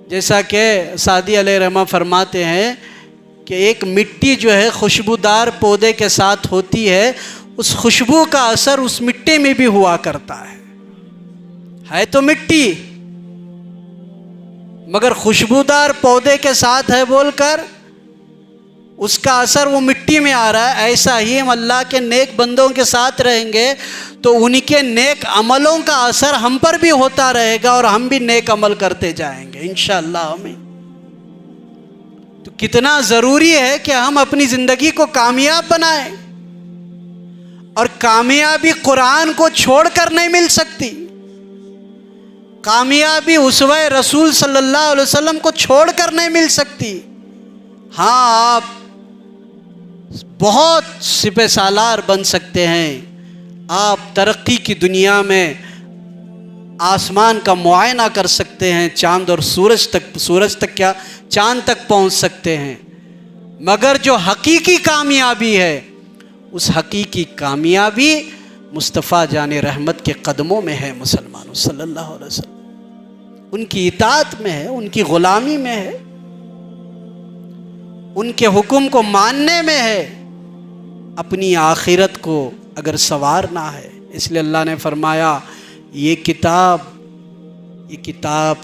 जैसा कि सादी अलैहिर्रहमा फरमाते हैं कि एक मिट्टी जो है खुशबूदार पौधे के साथ होती है, उस खुशबू का असर उस मिट्टी में भी हुआ करता है तो मिट्टी, मगर खुशबूदार पौधे के साथ है बोलकर उसका असर वो मिट्टी में आ रहा है। ऐसा ही हम अल्लाह के नेक बंदों के साथ रहेंगे तो उनके नेक अमलों का असर हम पर भी होता रहेगा और हम भी नेक अमल करते जाएंगे इंशाअल्लाह। हमें तो कितना ज़रूरी है कि हम अपनी ज़िंदगी को कामयाब बनाएं, और कामयाबी कुरान को छोड़कर नहीं मिल सकती, कामयाबी उसवे रसूल सल्लल्लाहु अलैहि वसल्लम को छोड़कर नहीं मिल सकती। हाँ, आप बहुत सिपह सालार बन सकते हैं, आप तरक्की की दुनिया में आसमान का मुआयना कर सकते हैं, चांद और सूरज तक क्या, चांद तक पहुंच सकते हैं, मगर जो हकीकी कामयाबी है उस हकीकी कामयाबी मुस्तफ़ा जाने रहमत के कदमों में है, मुसलमानों सल्लल्लाहु अलैहि वसल्लम उनकी इताअत में है, उनकी ग़ुलामी में है, उनके हुक्म को मानने में है। अपनी आखिरत को अगर संवारना है, इसलिए अल्लाह ने फरमाया ये किताब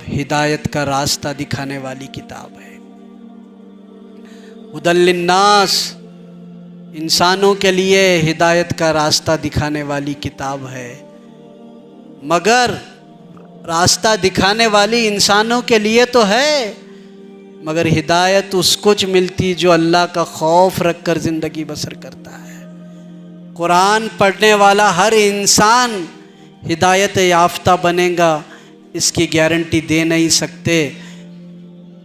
हिदायत का रास्ता दिखाने वाली किताब है। हुदल लिन्नास, इंसानों के लिए हिदायत का रास्ता दिखाने वाली किताब है, मगर रास्ता दिखाने वाली इंसानों के लिए तो है, मगर हिदायत उसको मिलती जो अल्लाह का खौफ रखकर ज़िंदगी बसर करता है। कुरान पढ़ने वाला हर इंसान हिदायत याफ्ता बनेगा, इसकी गारंटी दे नहीं सकते।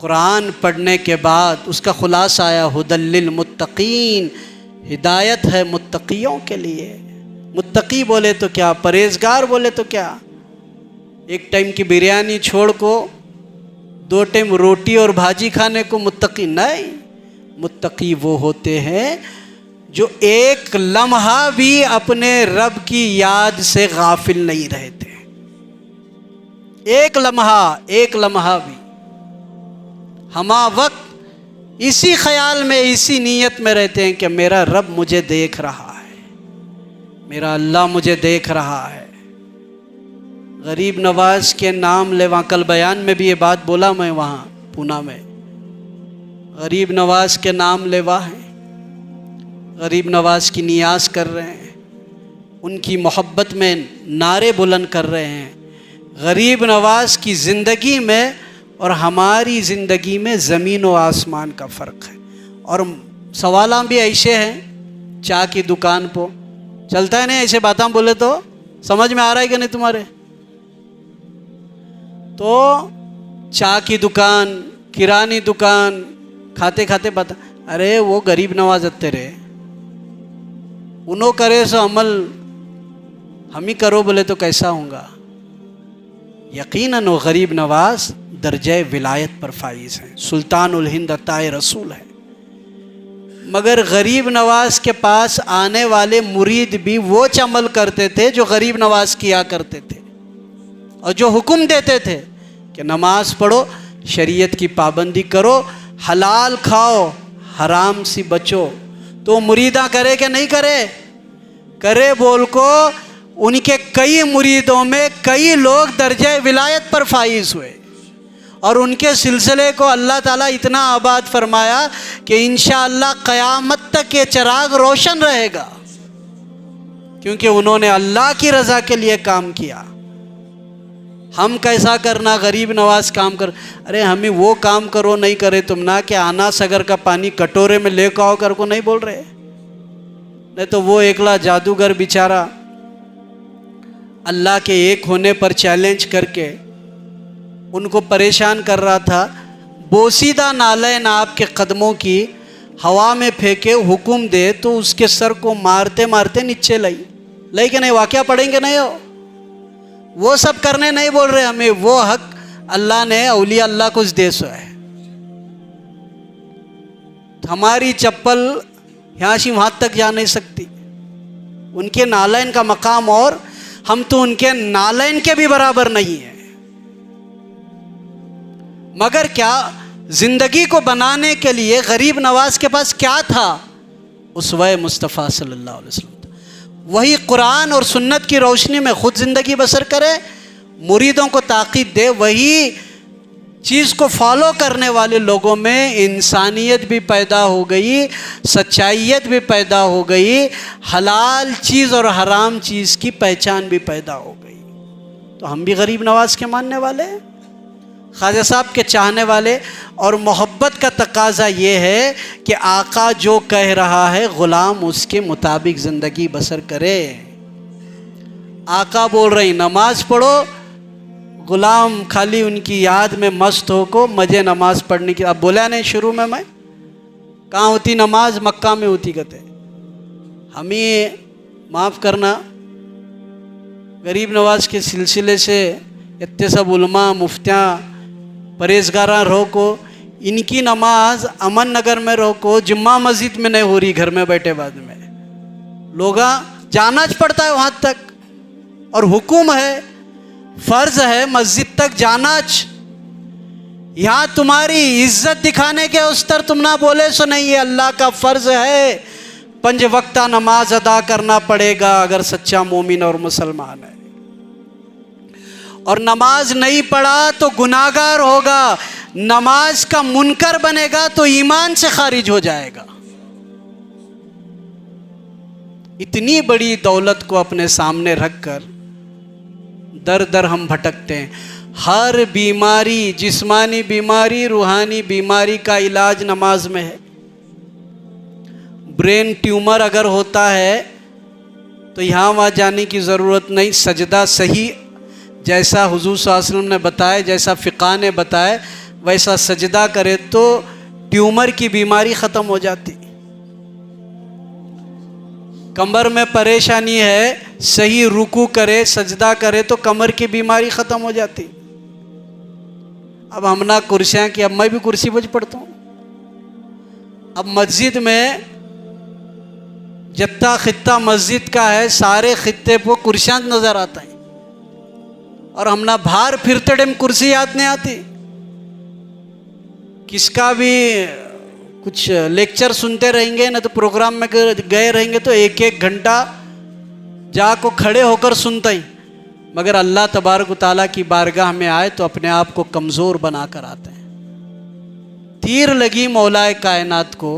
कुरान पढ़ने के बाद उसका खुलासा आया हुदल लिल मुत्तकीन, हिदायत है मुत्तकियों के लिए। मुत्तकी बोले तो क्या, परहेजगार बोले तो क्या, एक टाइम की बिरयानी छोड़ को 2 टाइम रोटी और भाजी खाने को मुत्तकी नहीं। मुत्तकी वो होते हैं जो एक लम्हा भी अपने रब की याद से गाफिल नहीं रहते। एक लम्हा भी हमा वक्त इसी ख्याल में, इसी नीयत में रहते हैं कि मेरा रब मुझे देख रहा है, मेरा अल्लाह मुझे देख रहा है। गरीब नवाज के नाम ले, वहाँ कल बयान में भी ये बात बोला मैं, वहाँ पूना में गरीब नवाज के नाम लेवा है, गरीब नवाज की नियाज कर रहे हैं, उनकी मोहब्बत में नारे बुलंद कर रहे हैं। गरीब नवाज की ज़िंदगी में और हमारी ज़िंदगी में ज़मीन व आसमान का फ़र्क है। और सवाल भी ऐसे हैं, चाय की दुकान पर चलता है नहीं, ऐसे बातें बोले तो समझ में आ रहा है कि नहीं तुम्हारे? तो चाय की दुकान, किरानी दुकान, खाते खाते बता, अरे वो गरीब नवाज अत्ते रे, उन्हों करे सो अमल हम ही करो बोले तो कैसा होगा? यकीनन वो गरीब नवाज दर्जे विलायत पर फाइज हैं, सुल्तानुल हिंद अताए रसूल है। मगर गरीब नवाज के पास आने वाले मुरीद भी वो अमल करते थे जो गरीब नवाज किया करते थे, और जो हुक्म देते थे कि नमाज पढ़ो, शरीयत की पाबंदी करो, हलाल खाओ, हराम से बचो, तो मुरीदा करे कि नहीं करे? करे बोल को उनके कई मुरीदों में कई लोग दर्जे विलायत पर फाइज हुए, और उनके सिलसिले को अल्लाह ताला इतना आबाद फरमाया कि इंशाअल्लाह क़यामत तक ये चिराग रोशन रहेगा, क्योंकि उन्होंने अल्लाह की रज़ा के लिए काम किया। हम कैसा करना, गरीब नवाज काम कर, अरे हमें वो काम करो नहीं करे तुम ना, कि आना सगर का पानी कटोरे में लेकर आओ कर को नहीं बोल रहे। नहीं तो वो एकला जादूगर बेचारा अल्लाह के एक होने पर चैलेंज करके उनको परेशान कर रहा था। बोसीदा नालैन आपके कदमों की हवा में फेंके हुक्म दे तो उसके सर को मारते मारते नीचे लाई कि नहीं? वाक़या पढ़ेंगे नहीं हो? वो सब करने नहीं बोल रहे हमें, वो हक अल्लाह ने औलिया अल्लाह को दे सो है। हमारी चप्पल यहाँ से वहाँ तक जा नहीं सकती, उनके नालैन का मकाम, और हम तो उनके नालैन के भी बराबर नहीं है। मगर क्या ज़िंदगी को बनाने के लिए गरीब नवाज के पास क्या था? उसवे मुस्तफ़ा सल्लल्लाहु अलैहि वसल्लम। वही कुरान और सुन्नत की रोशनी में ख़ुद ज़िंदगी बसर करे, मुरीदों को ताक़ीद दे, वही चीज़ को फॉलो करने वाले लोगों में इंसानियत भी पैदा हो गई, सच्चाइयत भी पैदा हो गई, हलाल चीज़ और हराम चीज़ की पहचान भी पैदा हो गई। तो हम भी गरीब नवाज के मानने वाले हैं, ख्वाजा साहब के चाहने वाले, और मोहब्बत का तकाजा ये है कि आका जो कह रहा है ग़ुलाम उसके मुताबिक ज़िंदगी बसर करे। आका बोल रही नमाज पढ़ो, ग़ुलाम खाली उनकी याद में मस्त हो को मज़े नमाज पढ़ने की। अब बोला नहीं शुरू में मैं, कहाँ होती नमाज? मक्का में होती कहते। हमें माफ़ करना, गरीब नवाज के सिलसिले से इतने सब उलमा मुफ्तियाँ परहेज़गारां रहो को, इनकी नमाज अमन नगर में रहो को जुम्मा मस्जिद में नहीं हो रही, घर में बैठे बाद में लोग जाना पड़ता है वहाँ तक, और हुक्म है, फ़र्ज़ है मस्जिद तक जाना। यहाँ तुम्हारी इज्जत दिखाने के उस तर तुम ना बोले सो नहीं, ये अल्लाह का फ़र्ज़ है, 5 वक्ता नमाज अदा करना पड़ेगा अगर सच्चा मोमिन और मुसलमान है। और नमाज नहीं पढ़ा तो गुनाहगार होगा, नमाज का मुनकर बनेगा तो ईमान से खारिज हो जाएगा। इतनी बड़ी दौलत को अपने सामने रखकर दर दर हम भटकते हैं। हर बीमारी, जिस्मानी बीमारी, रूहानी बीमारी का इलाज नमाज में है। ब्रेन ट्यूमर अगर होता है तो यहाँ वहाँ जाने की ज़रूरत नहीं, सजदा सही जैसा हुजूर सल्लल्लाहु अलैहि वसल्लम ने बताया, जैसा फ़िक़ा ने बताया, वैसा सजदा करे तो ट्यूमर की बीमारी ख़त्म हो जाती। कमर में परेशानी है, सही रुकू करे, सजदा करे तो कमर की बीमारी ख़त्म हो जाती। अब हम ना कुर्सियाँ की, अब मैं भी कुर्सी पर पढ़ता हूँ। अब मस्जिद में जितना खित्ता मस्जिद का है, सारे खित्ते पर कुर्सियाँ नज़र आता है, और हम ना बाहर फिरते टाइम कुर्सी याद नहीं आती। किसका भी कुछ लेक्चर सुनते रहेंगे ना, तो प्रोग्राम में गए रहेंगे तो 1-1 घंटा जाको खड़े होकर सुनता ही। मगर अल्लाह तबारक व तआला की बारगाह में आए तो अपने आप को कमज़ोर बना कर आते हैं। तीर लगी मौलाए कायनात को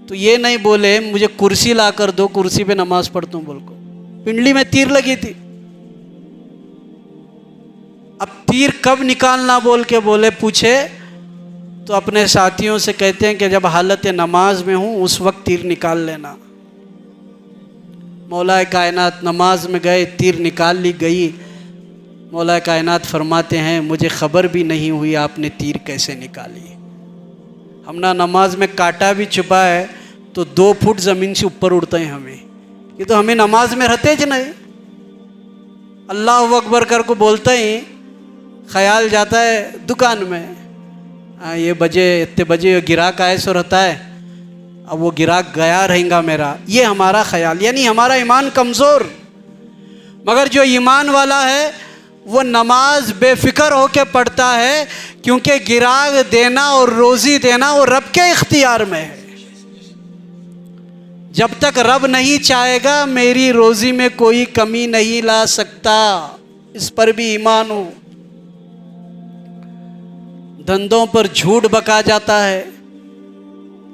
तो ये नहीं बोले मुझे कुर्सी ला कर दो, कुर्सी पे नमाज पढ़ता हूँ बोल को। पिंडली में तीर लगी थी, अब तीर कब निकालना बोल के बोले पूछे तो अपने साथियों से कहते हैं कि जब हालत नमाज में हूँ उस वक्त तीर निकाल लेना। मौलाए कायनात नमाज में गए, तीर निकाल ली गई। मौलाए कायनात फरमाते हैं मुझे ख़बर भी नहीं हुई आपने तीर कैसे निकाली। हमने नमाज में कांटा भी छुपा है तो 2 फुट ज़मीन से ऊपर उड़ते हैं हमें, ये तो हमें नमाज में रहते ज नहीं। अल्लाह अकबर कर को बोलते ही ख्याल जाता है दुकान में, ये बजे इतने बजे गिराक आए सो रहता है, अब वो गिराक गया रहेगा मेरा, ये हमारा ख्याल। यानी हमारा ईमान कमज़ोर। मगर जो ईमान वाला है वो नमाज बेफिक्र होके पढ़ता है, क्योंकि गिराक देना और रोज़ी देना वो रब के इख्तियार में है। जब तक रब नहीं चाहेगा मेरी रोज़ी में कोई कमी नहीं ला सकता, इस पर भी ईमान हो। धंधों पर झूठ बका जाता है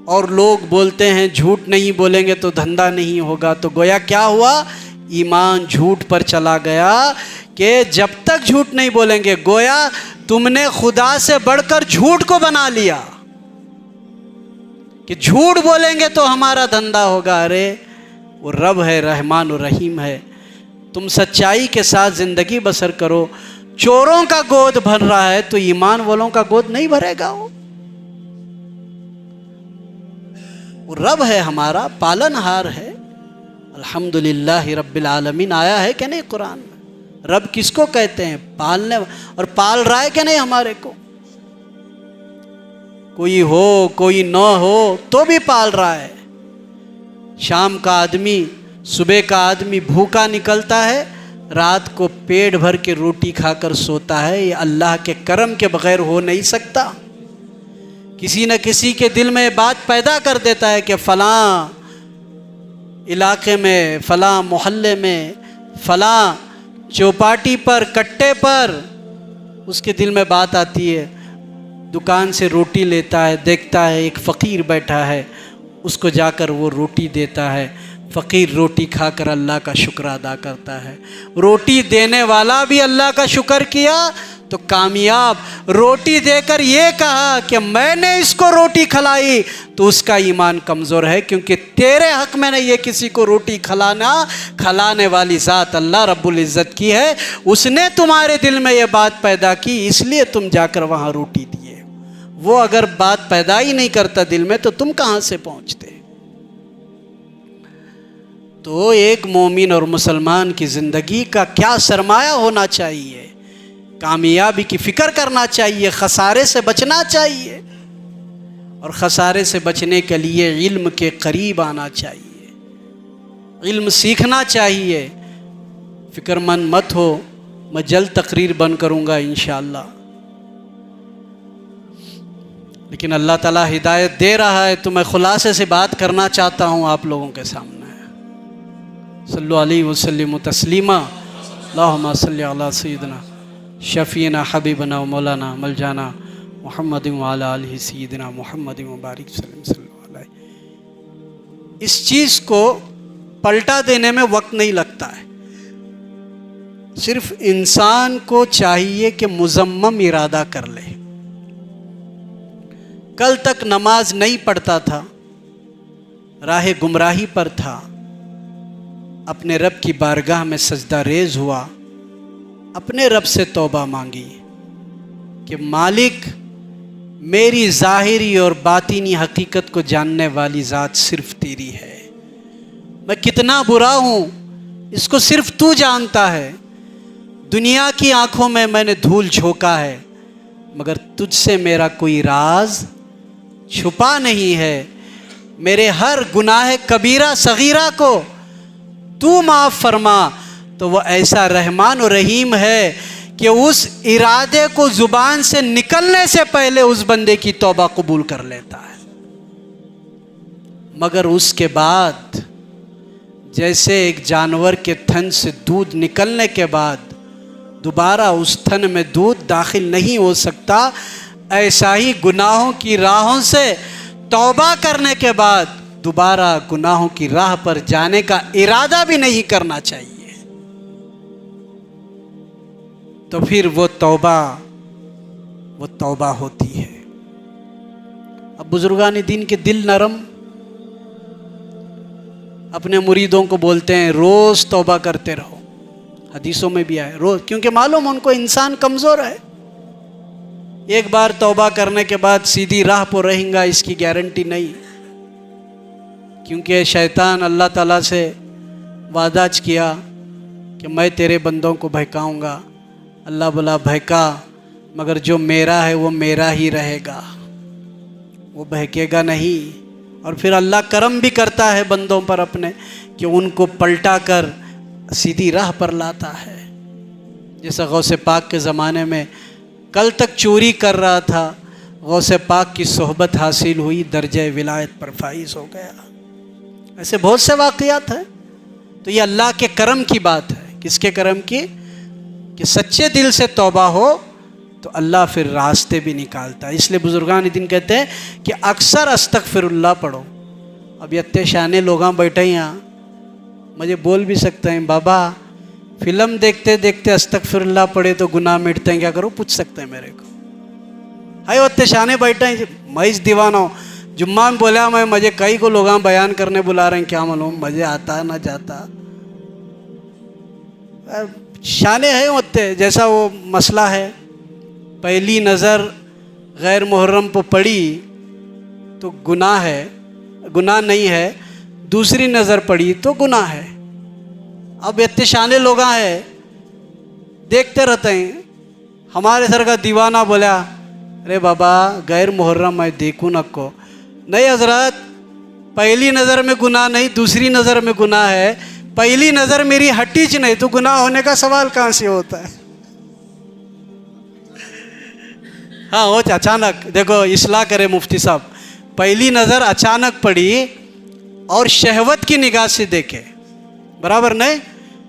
और लोग बोलते हैं झूठ नहीं बोलेंगे तो धंधा नहीं होगा, तो गोया क्या हुआ, ईमान झूठ पर चला गया कि जब तक झूठ नहीं बोलेंगे, गोया तुमने खुदा से बढ़कर झूठ को बना लिया कि झूठ बोलेंगे तो हमारा धंधा होगा। अरे वो रब है, रहमान और रहीम है। तुम सच्चाई के साथ ज़िंदगी बसर करो। चोरों का गोद भर रहा है तो ईमान वालों का गोद नहीं भरेगा। वो रब है हमारा, पालनहार है। अल्हम्दुलिल्लाह रब्बिल आलमीन आया है कि नहीं कुरान में? रब किसको कहते हैं? पालने, और पाल रहा है कि नहीं हमारे को? कोई हो कोई न हो तो भी पाल रहा है। शाम का आदमी, सुबह का आदमी भूखा निकलता है, रात को पेट भर के रोटी खाकर सोता है। ये अल्लाह के करम के बगैर हो नहीं सकता। किसी न किसी के दिल में बात पैदा कर देता है कि फ़लाँ इलाके में, फ़लाँ मोहल्ले में, फ़लाँ चौपाटी पर, कट्टे पर उसके दिल में बात आती है। दुकान से रोटी लेता है, देखता है एक फ़कीर बैठा है, उसको जाकर वो रोटी देता है। फ़कीर रोटी खाकर अल्लाह का शुक्र अदा करता है। रोटी देने वाला भी अल्लाह का शुक्र किया तो कामयाब। रोटी देकर ये कहा कि मैंने इसको रोटी खिलाई तो उसका ईमान कमज़ोर है, क्योंकि तेरे हक़ में नहीं, ये किसी को रोटी खिलाने वाली ज़ात अल्लाह रब्बुल इज़्ज़त की है। उसने तुम्हारे दिल में ये बात पैदा की, इसलिए तुम जाकर वहाँ रोटी दिए। वो अगर बात पैदा ही नहीं करता दिल में तो तुम कहाँ से पहुँचते? तो एक मोमिन और मुसलमान की ज़िंदगी का क्या सरमाया होना चाहिए? कामयाबी की फ़िक्र करना चाहिए, ख़सारे से बचना चाहिए, और ख़सारे से बचने के लिए इल्म के करीब आना चाहिए, इल्म सीखना चाहिए। फ़िक्रमंद मत हो, मैं जल्द तकरीर बंद करूँगा इंशाअल्लाह। लेकिन अल्लाह ताला हिदायत दे रहा है तो मैं खुलासे से बात करना चाहता हूँ आप लोगों के सामने। सल्लु अलैहि वसल्लम तस्लीमा, अल्लाहुम्मा सल्लि अला सय्यिदना शफ़ीना हबीबना व मौलाना मलजाना मुहम्मद व अला आलिहि सय्यिदना मुहम्मद व बारिक सल्लल्लाहु अलैहि। इस चीज़ को पलटा देने में वक्त नहीं लगता है। सिर्फ इंसान को चाहिए कि मुज़म्मम इरादा कर ले। कल तक नमाज नहीं पढ़ता था, राह गुमराही पर था, अपने रब की बारगाह में सजदा रेज हुआ, अपने रब से तौबा मांगी कि मालिक मेरी ज़ाहिरी और बातिनी हकीकत को जानने वाली ज़ात सिर्फ तेरी है। मैं कितना बुरा हूँ इसको सिर्फ तू जानता है। दुनिया की आंखों में मैंने धूल झोंका है, मगर तुझसे मेरा कोई राज छुपा नहीं है। मेरे हर गुनाह कबीरा सगीरा को तू माफ़ फरमा। तो वो ऐसा रहमान और रहीम है कि उस इरादे को ज़ुबान से निकलने से पहले उस बंदे की तौबा कबूल कर लेता है। मगर उसके बाद जैसे एक जानवर के थन से दूध निकलने के बाद दोबारा उस थन में दूध दाखिल नहीं हो सकता, ऐसा ही गुनाहों की राहों से तौबा करने के बाद दोबारा गुनाहों की राह पर जाने का इरादा भी नहीं करना चाहिए। तो फिर वो तौबा होती है। अब बुजुर्गान दीन के दिल नरम अपने मुरीदों को बोलते हैं रोज तौबा करते रहो, हदीसों में भी आए रोज, क्योंकि मालूम उनको इंसान कमजोर है। एक बार तौबा करने के बाद सीधी राह पर रहेगा इसकी गारंटी नहीं, क्योंकि शैतान अल्लाह ताला से वादा किया कि मैं तेरे बंदों को बहकाऊंगा। अल्लाह बोला बहका, मगर जो मेरा है वो मेरा ही रहेगा, वो बहकेगा नहीं। और फिर अल्लाह करम भी करता है बंदों पर अपने कि उनको पलटा कर सीधी राह पर लाता है। जैसा गौसे पाक के ज़माने में कल तक चोरी कर रहा था, गौसे पाक की सोहबत हासिल हुई, दर्जे विलायत पर फाइज हो गया। ऐसे बहुत से वाक़यात हैं। तो ये अल्लाह के करम की बात है। किसके करम की? कि सच्चे दिल से तौबा हो तो अल्लाह फिर रास्ते भी निकालता है। इसलिए बुजुर्गान दिन कहते हैं कि अक्सर अस्तगफिरुल्लाह पढ़ो। अब इतने शाने लोग बैठे यहाँ, मुझे बोल भी सकते हैं बाबा फिल्म देखते देखते अस्तगफिरुल्लाह पढ़े तो गुनाह मिटते हैं, क्या करो? पूछ सकते हैं मेरे को। हाय इतने शाने बैठे हैं, मैं इस दीवाना हूँ। जुम्मा में बोला मैं, मुझे कई को लोग बयान करने बुला रहे हैं, क्या मालूम मज़े आता ना जाता। शाने हैं होते, जैसा वो मसला है। पहली नज़र गैर मुहर्रम पर पड़ी तो गुनाह है, गुनाह नहीं है। दूसरी नज़र पड़ी तो गुनाह है। अब इतने शाने लोग हैं, देखते रहते हैं। हमारे सर का दीवाना बोला अरे बाबा गैर मुहर्रम मैं देखूँ न को। नहीं हजरत, पहली नज़र में गुनाह नहीं, दूसरी नज़र में गुनाह है। पहली नज़र मेरी हटीच नहीं तो गुनाह होने का सवाल कहाँ से होता है? हाँ वो अचानक देखो, इस्लाह करे मुफ्ती साहब, पहली नज़र अचानक पड़ी और शहवत की निगाह से देखे, बराबर नहीं,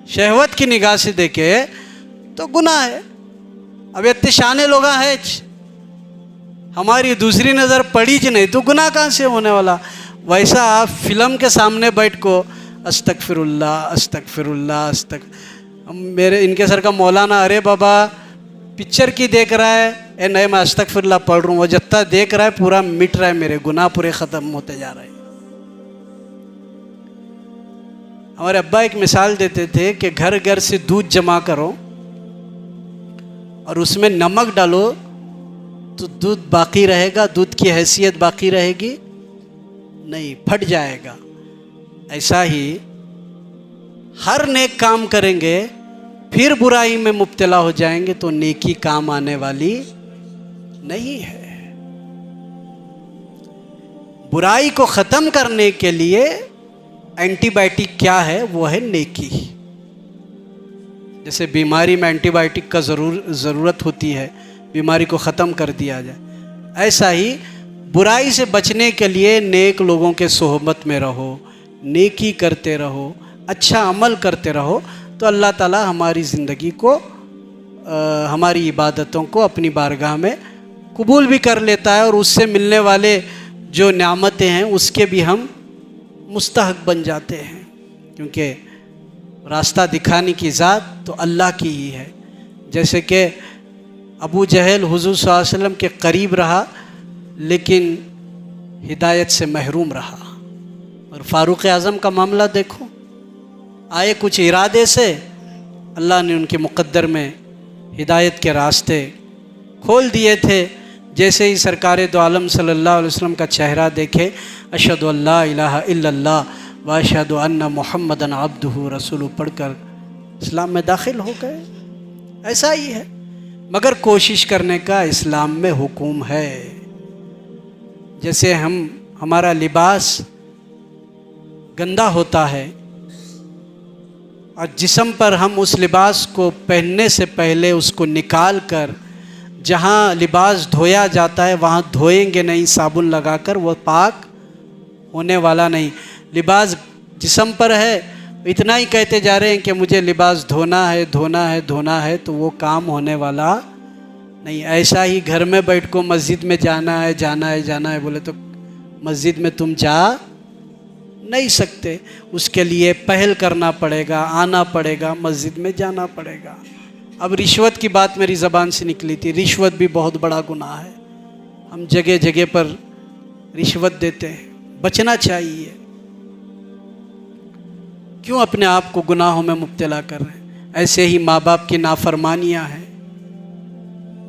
शहवत की निगाह से देखे तो गुनाह है। अब इतने शाने लोग हैं, हमारी दूसरी नज़र पड़ी ज नहीं तो गुनाह कहाँ से होने वाला? वैसा फिल्म के सामने बैठ को अस्तगफिरुल्लाह अस्तगफिरुल्लाह मेरे इनके सर का मौलाना, अरे बाबा पिक्चर की देख रहा है? ए नहीं, मैं अस्तगफिरुल्लाह पढ़ रहा हूँ। वो जितना देख रहा है पूरा मिट रहा है, मेरे गुनाह पूरे ख़त्म होते जा रहे हैं। हमारे अब्बा एक मिसाल देते थे कि घर घर से दूध जमा करो और उसमें नमक डालो तो दूध बाकी रहेगा, दूध की हैसियत बाकी रहेगी नहीं, फट जाएगा। ऐसा ही हर नेक काम करेंगे फिर बुराई में मुब्तला हो जाएंगे तो नेकी काम आने वाली नहीं है। बुराई को ख़त्म करने के लिए एंटीबायोटिक क्या है? वो है नेकी। जैसे बीमारी में एंटीबायोटिक का ज़रूरत होती है, बीमारी को ख़त्म कर दिया जाए, ऐसा ही बुराई से बचने के लिए नेक लोगों के सोहबत में रहो, नेकी करते रहो, अच्छा अमल करते रहो तो अल्लाह ताला हमारी ज़िंदगी को, हमारी इबादतों को अपनी बारगाह में कबूल भी कर लेता है और उससे मिलने वाले जो नेमतें हैं उसके भी हम मुस्तहक बन जाते हैं। क्योंकि रास्ता दिखाने की ज़ात तो अल्लाह की ही है। जैसे कि अबू जहल हुज़ूर सल्लल्लाहु अलैहि वसल्लम के करीब रहा लेकिन हिदायत से महरूम रहा। और फ़ारूक़ आज़म का मामला देखो, आए कुछ इरादे से, अल्लाह ने उनके मुक़द्दर में हिदायत के रास्ते खोल दिए थे। जैसे ही सरकार दो आलम सल्लल्लाहु अलैहि वसल्लम का चेहरा देखे, अशहदु अल्ला इलाहा इल्लल्लाह व अशहदु अन्ना मुहम्मदन अब्दुहु रसूलुहु पढ़कर इस्लाम में दाखिल हो गए। ऐसा ही है, मगर कोशिश करने का इस्लाम में हुक्म है। जैसे हमारा लिबास गंदा होता है और जिस्म पर हम उस लिबास को पहनने से पहले उसको निकाल कर जहाँ लिबास धोया जाता है वहाँ धोएंगे नहीं साबुन लगाकर, वो पाक होने वाला नहीं। लिबास जिस्म पर है इतना ही कहते जा रहे हैं कि मुझे लिबास धोना है, धोना है, धोना है, तो वो काम होने वाला नहीं। ऐसा ही घर में बैठ को मस्जिद में जाना है, जाना है, जाना है बोले तो मस्जिद में तुम जा नहीं सकते। उसके लिए पहल करना पड़ेगा, आना पड़ेगा, मस्जिद में जाना पड़ेगा। अब रिश्वत की बात मेरी ज़बान से निकली थी। रिश्वत भी बहुत बड़ा गुनाह है। हम जगह जगह पर रिश्वत देते हैं, बचना चाहिए। क्यों अपने आप को गुनाहों में मुब्तला कर रहे हैं? ऐसे ही माँ बाप की नाफरमानियाँ हैं।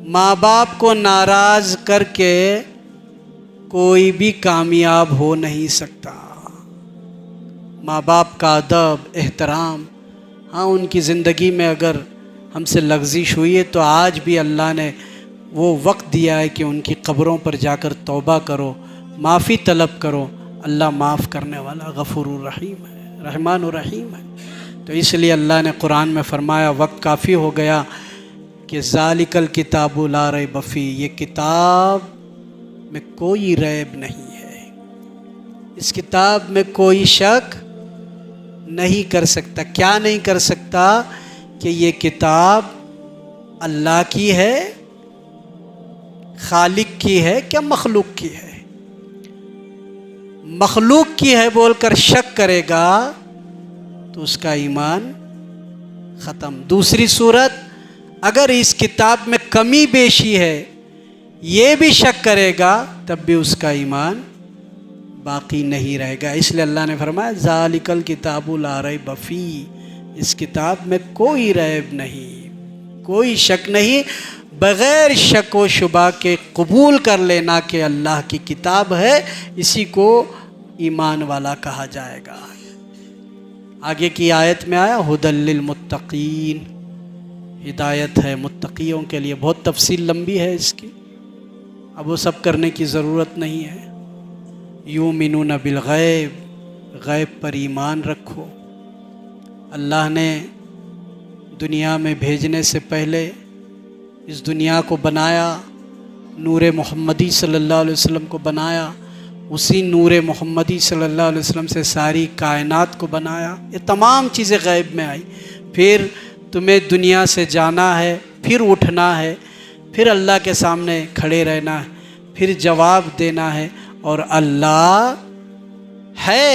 माँ बाप को नाराज़ करके कोई भी कामयाब हो नहीं सकता। माँ बाप का अदब, एहतराम, हाँ उनकी ज़िंदगी में अगर हमसे लग़ज़िश हुई है तो आज भी अल्लाह ने वो वक्त दिया है कि उनकी क़ब्रों पर जाकर तौबा करो, माफ़ी तलब करो। अल्लाह माफ़ करने वाला गफ़ूरुर रहीम है, रहमानुर रहीम है। तो इसलिए अल्लाह ने कुरान में फ़रमाया, वक्त काफ़ी हो गया, कि ज़ालिकल किताबु ला रैब फ़ी, ये किताब में कोई रैब नहीं है, इस किताब में कोई शक नहीं कर सकता। क्या नहीं कर सकता? कि ये किताब अल्लाह की है, खालिक की है, क्या मखलूक की है? मखलूक की है बोलकर शक करेगा तो उसका ईमान ख़त्म। दूसरी सूरत, अगर इस किताब में कमी बेशी है ये भी शक करेगा तब भी उसका ईमान बाकी नहीं रहेगा। इसलिए अल्लाह ने फरमाया, ज़ालिकल किताबु ला रैब फ़ी, इस किताब में कोई रैब नहीं, कोई शक नहीं। बग़ैर शक व शुबा के कबूल कर लेना कि अल्लाह की किताब है, इसी को ईमान वाला कहा जाएगा। आगे की आयत में आया, हुदल लिल मुत्तकीन, हिदायत है मुत्तकियों के लिए। बहुत तफसील लंबी है इसकी, अब वो सब करने की ज़रूरत नहीं है। युमिनून बिल गैब, गैब पर ईमान रखो। अल्लाह ने दुनिया में भेजने से पहले इस दुनिया को बनाया, नूर मोहम्मदी सल्लल्लाहु अलैहि वसल्लम को बनाया, उसी नूर मोहम्मदी सल्लल्लाहु अलैहि वसल्लम से सारी कायनात को बनाया। ये तमाम चीज़ें गैब में आई। फिर तुम्हें दुनिया से जाना है, फिर उठना है, फिर अल्लाह के सामने खड़े रहना है, फिर जवाब देना है। और अल्लाह है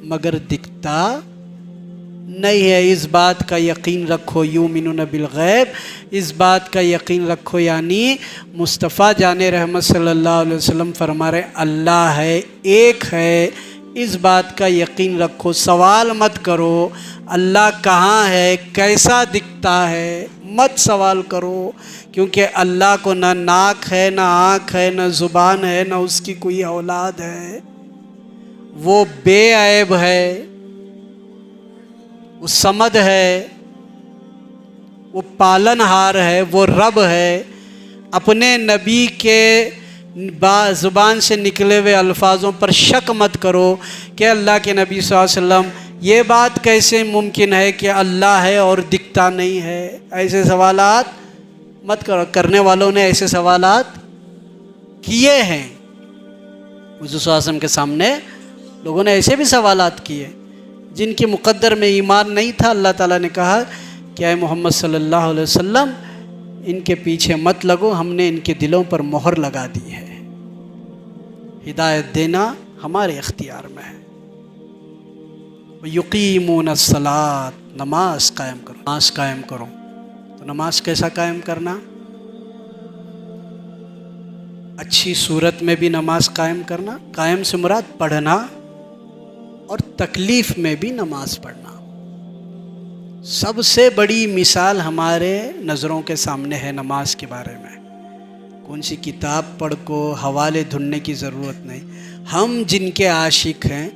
मगर दिखता नहीं है, इस बात का यकीन रखो। युमिनून बिल गैब, इस बात का यकीन रखो, यानी मुस्तफ़ा जाने रहमत सल्लल्लाहु अलैहि वसल्लम फरमा रहे अल्लाह है, एक है, इस बात का यकीन रखो। सवाल मत करो अल्लाह कहाँ है, कैसा दिखता है, मत सवाल करो, क्योंकि अल्लाह को ना नाक है, ना आँख है, ना ज़ुबान है, ना उसकी कोई औलाद है। वो बेअयब है, वो समद है, वो पालनहार है, वो रब है। अपने नबी के ज़ुबान से निकले हुए अल्फाजों पर शक मत करो कि अल्लाह के नबी सल्लल्लाहु अलैहि वसल्लम ये बात कैसे मुमकिन है कि अल्लाह है और दिखता नहीं है। ऐसे सवालात मत करो। करने वालों ने ऐसे सवालात किए हैं, हुज़ूर सल्लल्लाहु अलैहि वसल्लम के सामने लोगों ने ऐसे भी सवालात किए जिनके मुक़द्दर में ईमान नहीं था। अल्लाह ताला ने कहा कि ऐ मोहम्मद सल्लल्लाहु अलैहि वसल्लम, इनके पीछे मत लगो, हमने इनके दिलों पर मोहर लगा दी है। हिदायत देना हमारे इख्तियार में है। युकीमून अस्सलात, नमाज कायम करो। नमाज कायम करो तो नमाज कैसा कायम करना? अच्छी सूरत में भी नमाज कायम करना। कायम से मुराद पढ़ना, और तकलीफ़ में भी नमाज पढ़ना। सबसे बड़ी मिसाल हमारे नज़रों के सामने है नमाज के बारे में। कौन सी किताब पढ़ को हवाले ढूंढने की ज़रूरत नहीं। हम जिनके आशिक हैं,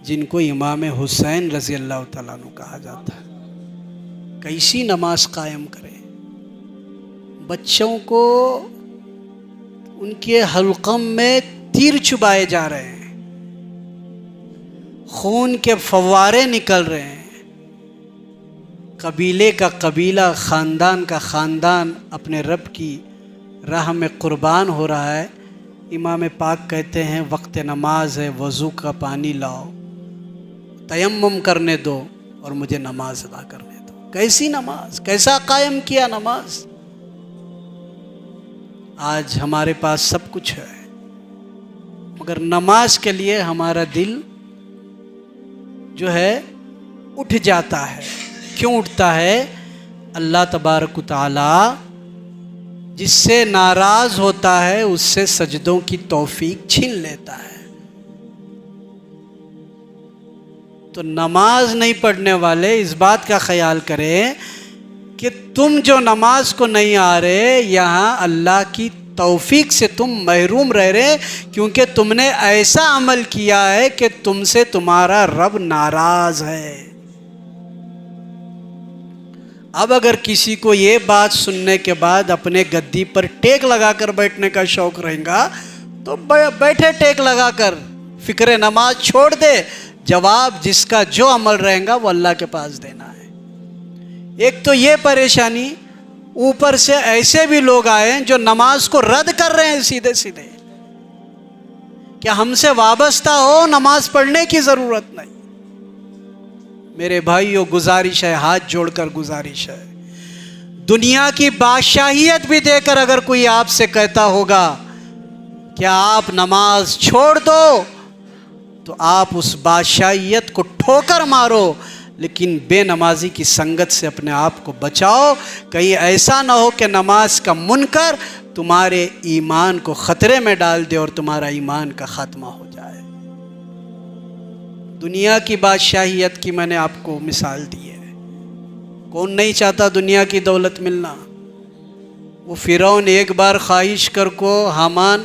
जिनको इमाम हुसैन रज़ी अल्लाह तआला अन्हु कहा जाता है, कैसी नमाज कायम करें। बच्चों को उनके हल्क़म में तीर चुभाए जा रहे हैं, खून के फव्वारे निकल रहे हैं, कबीले का कबीला, ख़ानदान का ख़ानदान अपने रब की राह में क़ुरबान हो रहा है। इमाम पाक कहते हैं वक्त नमाज है, वज़ू का पानी लाओ, तयम्मुम करने दो और मुझे नमाज अदा करने दो। कैसी नमाज, कैसा कायम किया नमाज। आज हमारे पास सब कुछ है, मगर नमाज के लिए हमारा दिल जो है उठ जाता है। क्यों उठता है? अल्लाह तबारक तआला जिससे नाराज होता है उससे सजदों की तौफीक छीन लेता है। तो नमाज नहीं पढ़ने वाले इस बात का ख्याल करें कि तुम जो नमाज को नहीं आ रहे, यहाँ अल्लाह की तौफीक से तुम महरूम रह रहे, क्योंकि तुमने ऐसा अमल किया है कि तुमसे तुम्हारा रब नाराज है। अब अगर किसी को ये बात सुनने के बाद अपने गद्दी पर टेक लगाकर बैठने का शौक रहेगा तो बैठे टेक लगाकर, फिक्र नमाज छोड़ दे। जवाब जिसका जो अमल रहेगा वो अल्लाह के पास देना है। एक तो ये परेशानी, ऊपर से ऐसे भी लोग आए हैं जो नमाज को रद्द कर रहे हैं सीधे सीधे। क्या हमसे वाबस्ता हो, नमाज पढ़ने की जरूरत नहीं। मेरे भाइयों, गुजारिश है, हाथ जोड़कर गुजारिश है, दुनिया की बादशाहियत भी देकर अगर कोई आपसे कहता होगा कि आप नमाज छोड़ दो, तो आप उस बादशाहियत को ठोकर मारो, लेकिन बेनमाजी की संगत से अपने आप को बचाओ। कहीं ऐसा ना हो कि नमाज का मुनकर तुम्हारे ईमान को खतरे में डाल दे और तुम्हारा ईमान का खात्मा हो जाए। दुनिया की बादशाहियत की मैंने आपको मिसाल दी है। कौन नहीं चाहता दुनिया की दौलत मिलना। वो फिरौन एक बार ख्वाहिश कर को हामान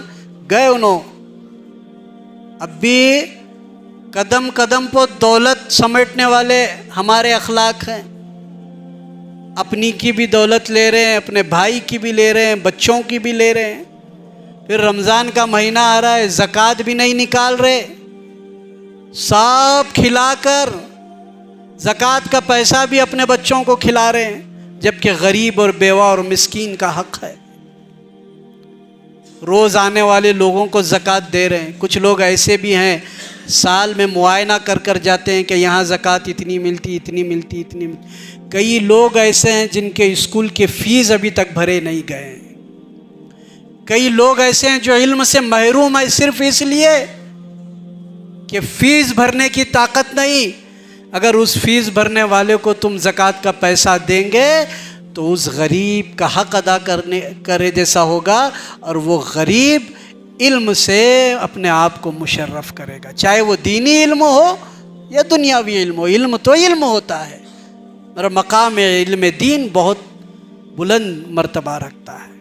गए, उन्होंने अब भी कदम कदम पर दौलत समेटने वाले हमारे अखलाक हैं। अपनी की भी दौलत ले रहे हैं, अपने भाई की भी ले रहे हैं, बच्चों की भी ले रहे हैं। फिर रमज़ान का महीना आ रहा है, ज़कात भी नहीं निकाल रहे, सब खिलाकर ज़कात का पैसा भी अपने बच्चों को खिला रहे हैं, जबकि गरीब और बेवा और मिस्कीन का हक है। रोज़ आने वाले लोगों को ज़कात दे रहे हैं। कुछ लोग ऐसे भी हैं साल में मुआयना कर कर जाते हैं कि यहाँ ज़कात इतनी मिलती, इतनी मिलती, इतनी मिलती। कई लोग ऐसे हैं जिनके स्कूल के फ़ीस अभी तक भरे नहीं गए हैं। कई लोग ऐसे हैं जो इल्म से महरूम है सिर्फ इसलिए कि फ़ीस भरने की ताकत नहीं। अगर उस फ़ीस भरने वाले को तुम ज़कात का पैसा देंगे तो उस गरीब का हक अदा करे जैसा होगा, और वो गरीब इल्म से अपने आप को मुशर्रफ करेगा, चाहे वो दीनी इल्म हो या दुनियावी इल्म हो। इल्म तो इल्म होता है, और मकाम इल्म दीन बहुत बुलंद मर्तबा रखता है।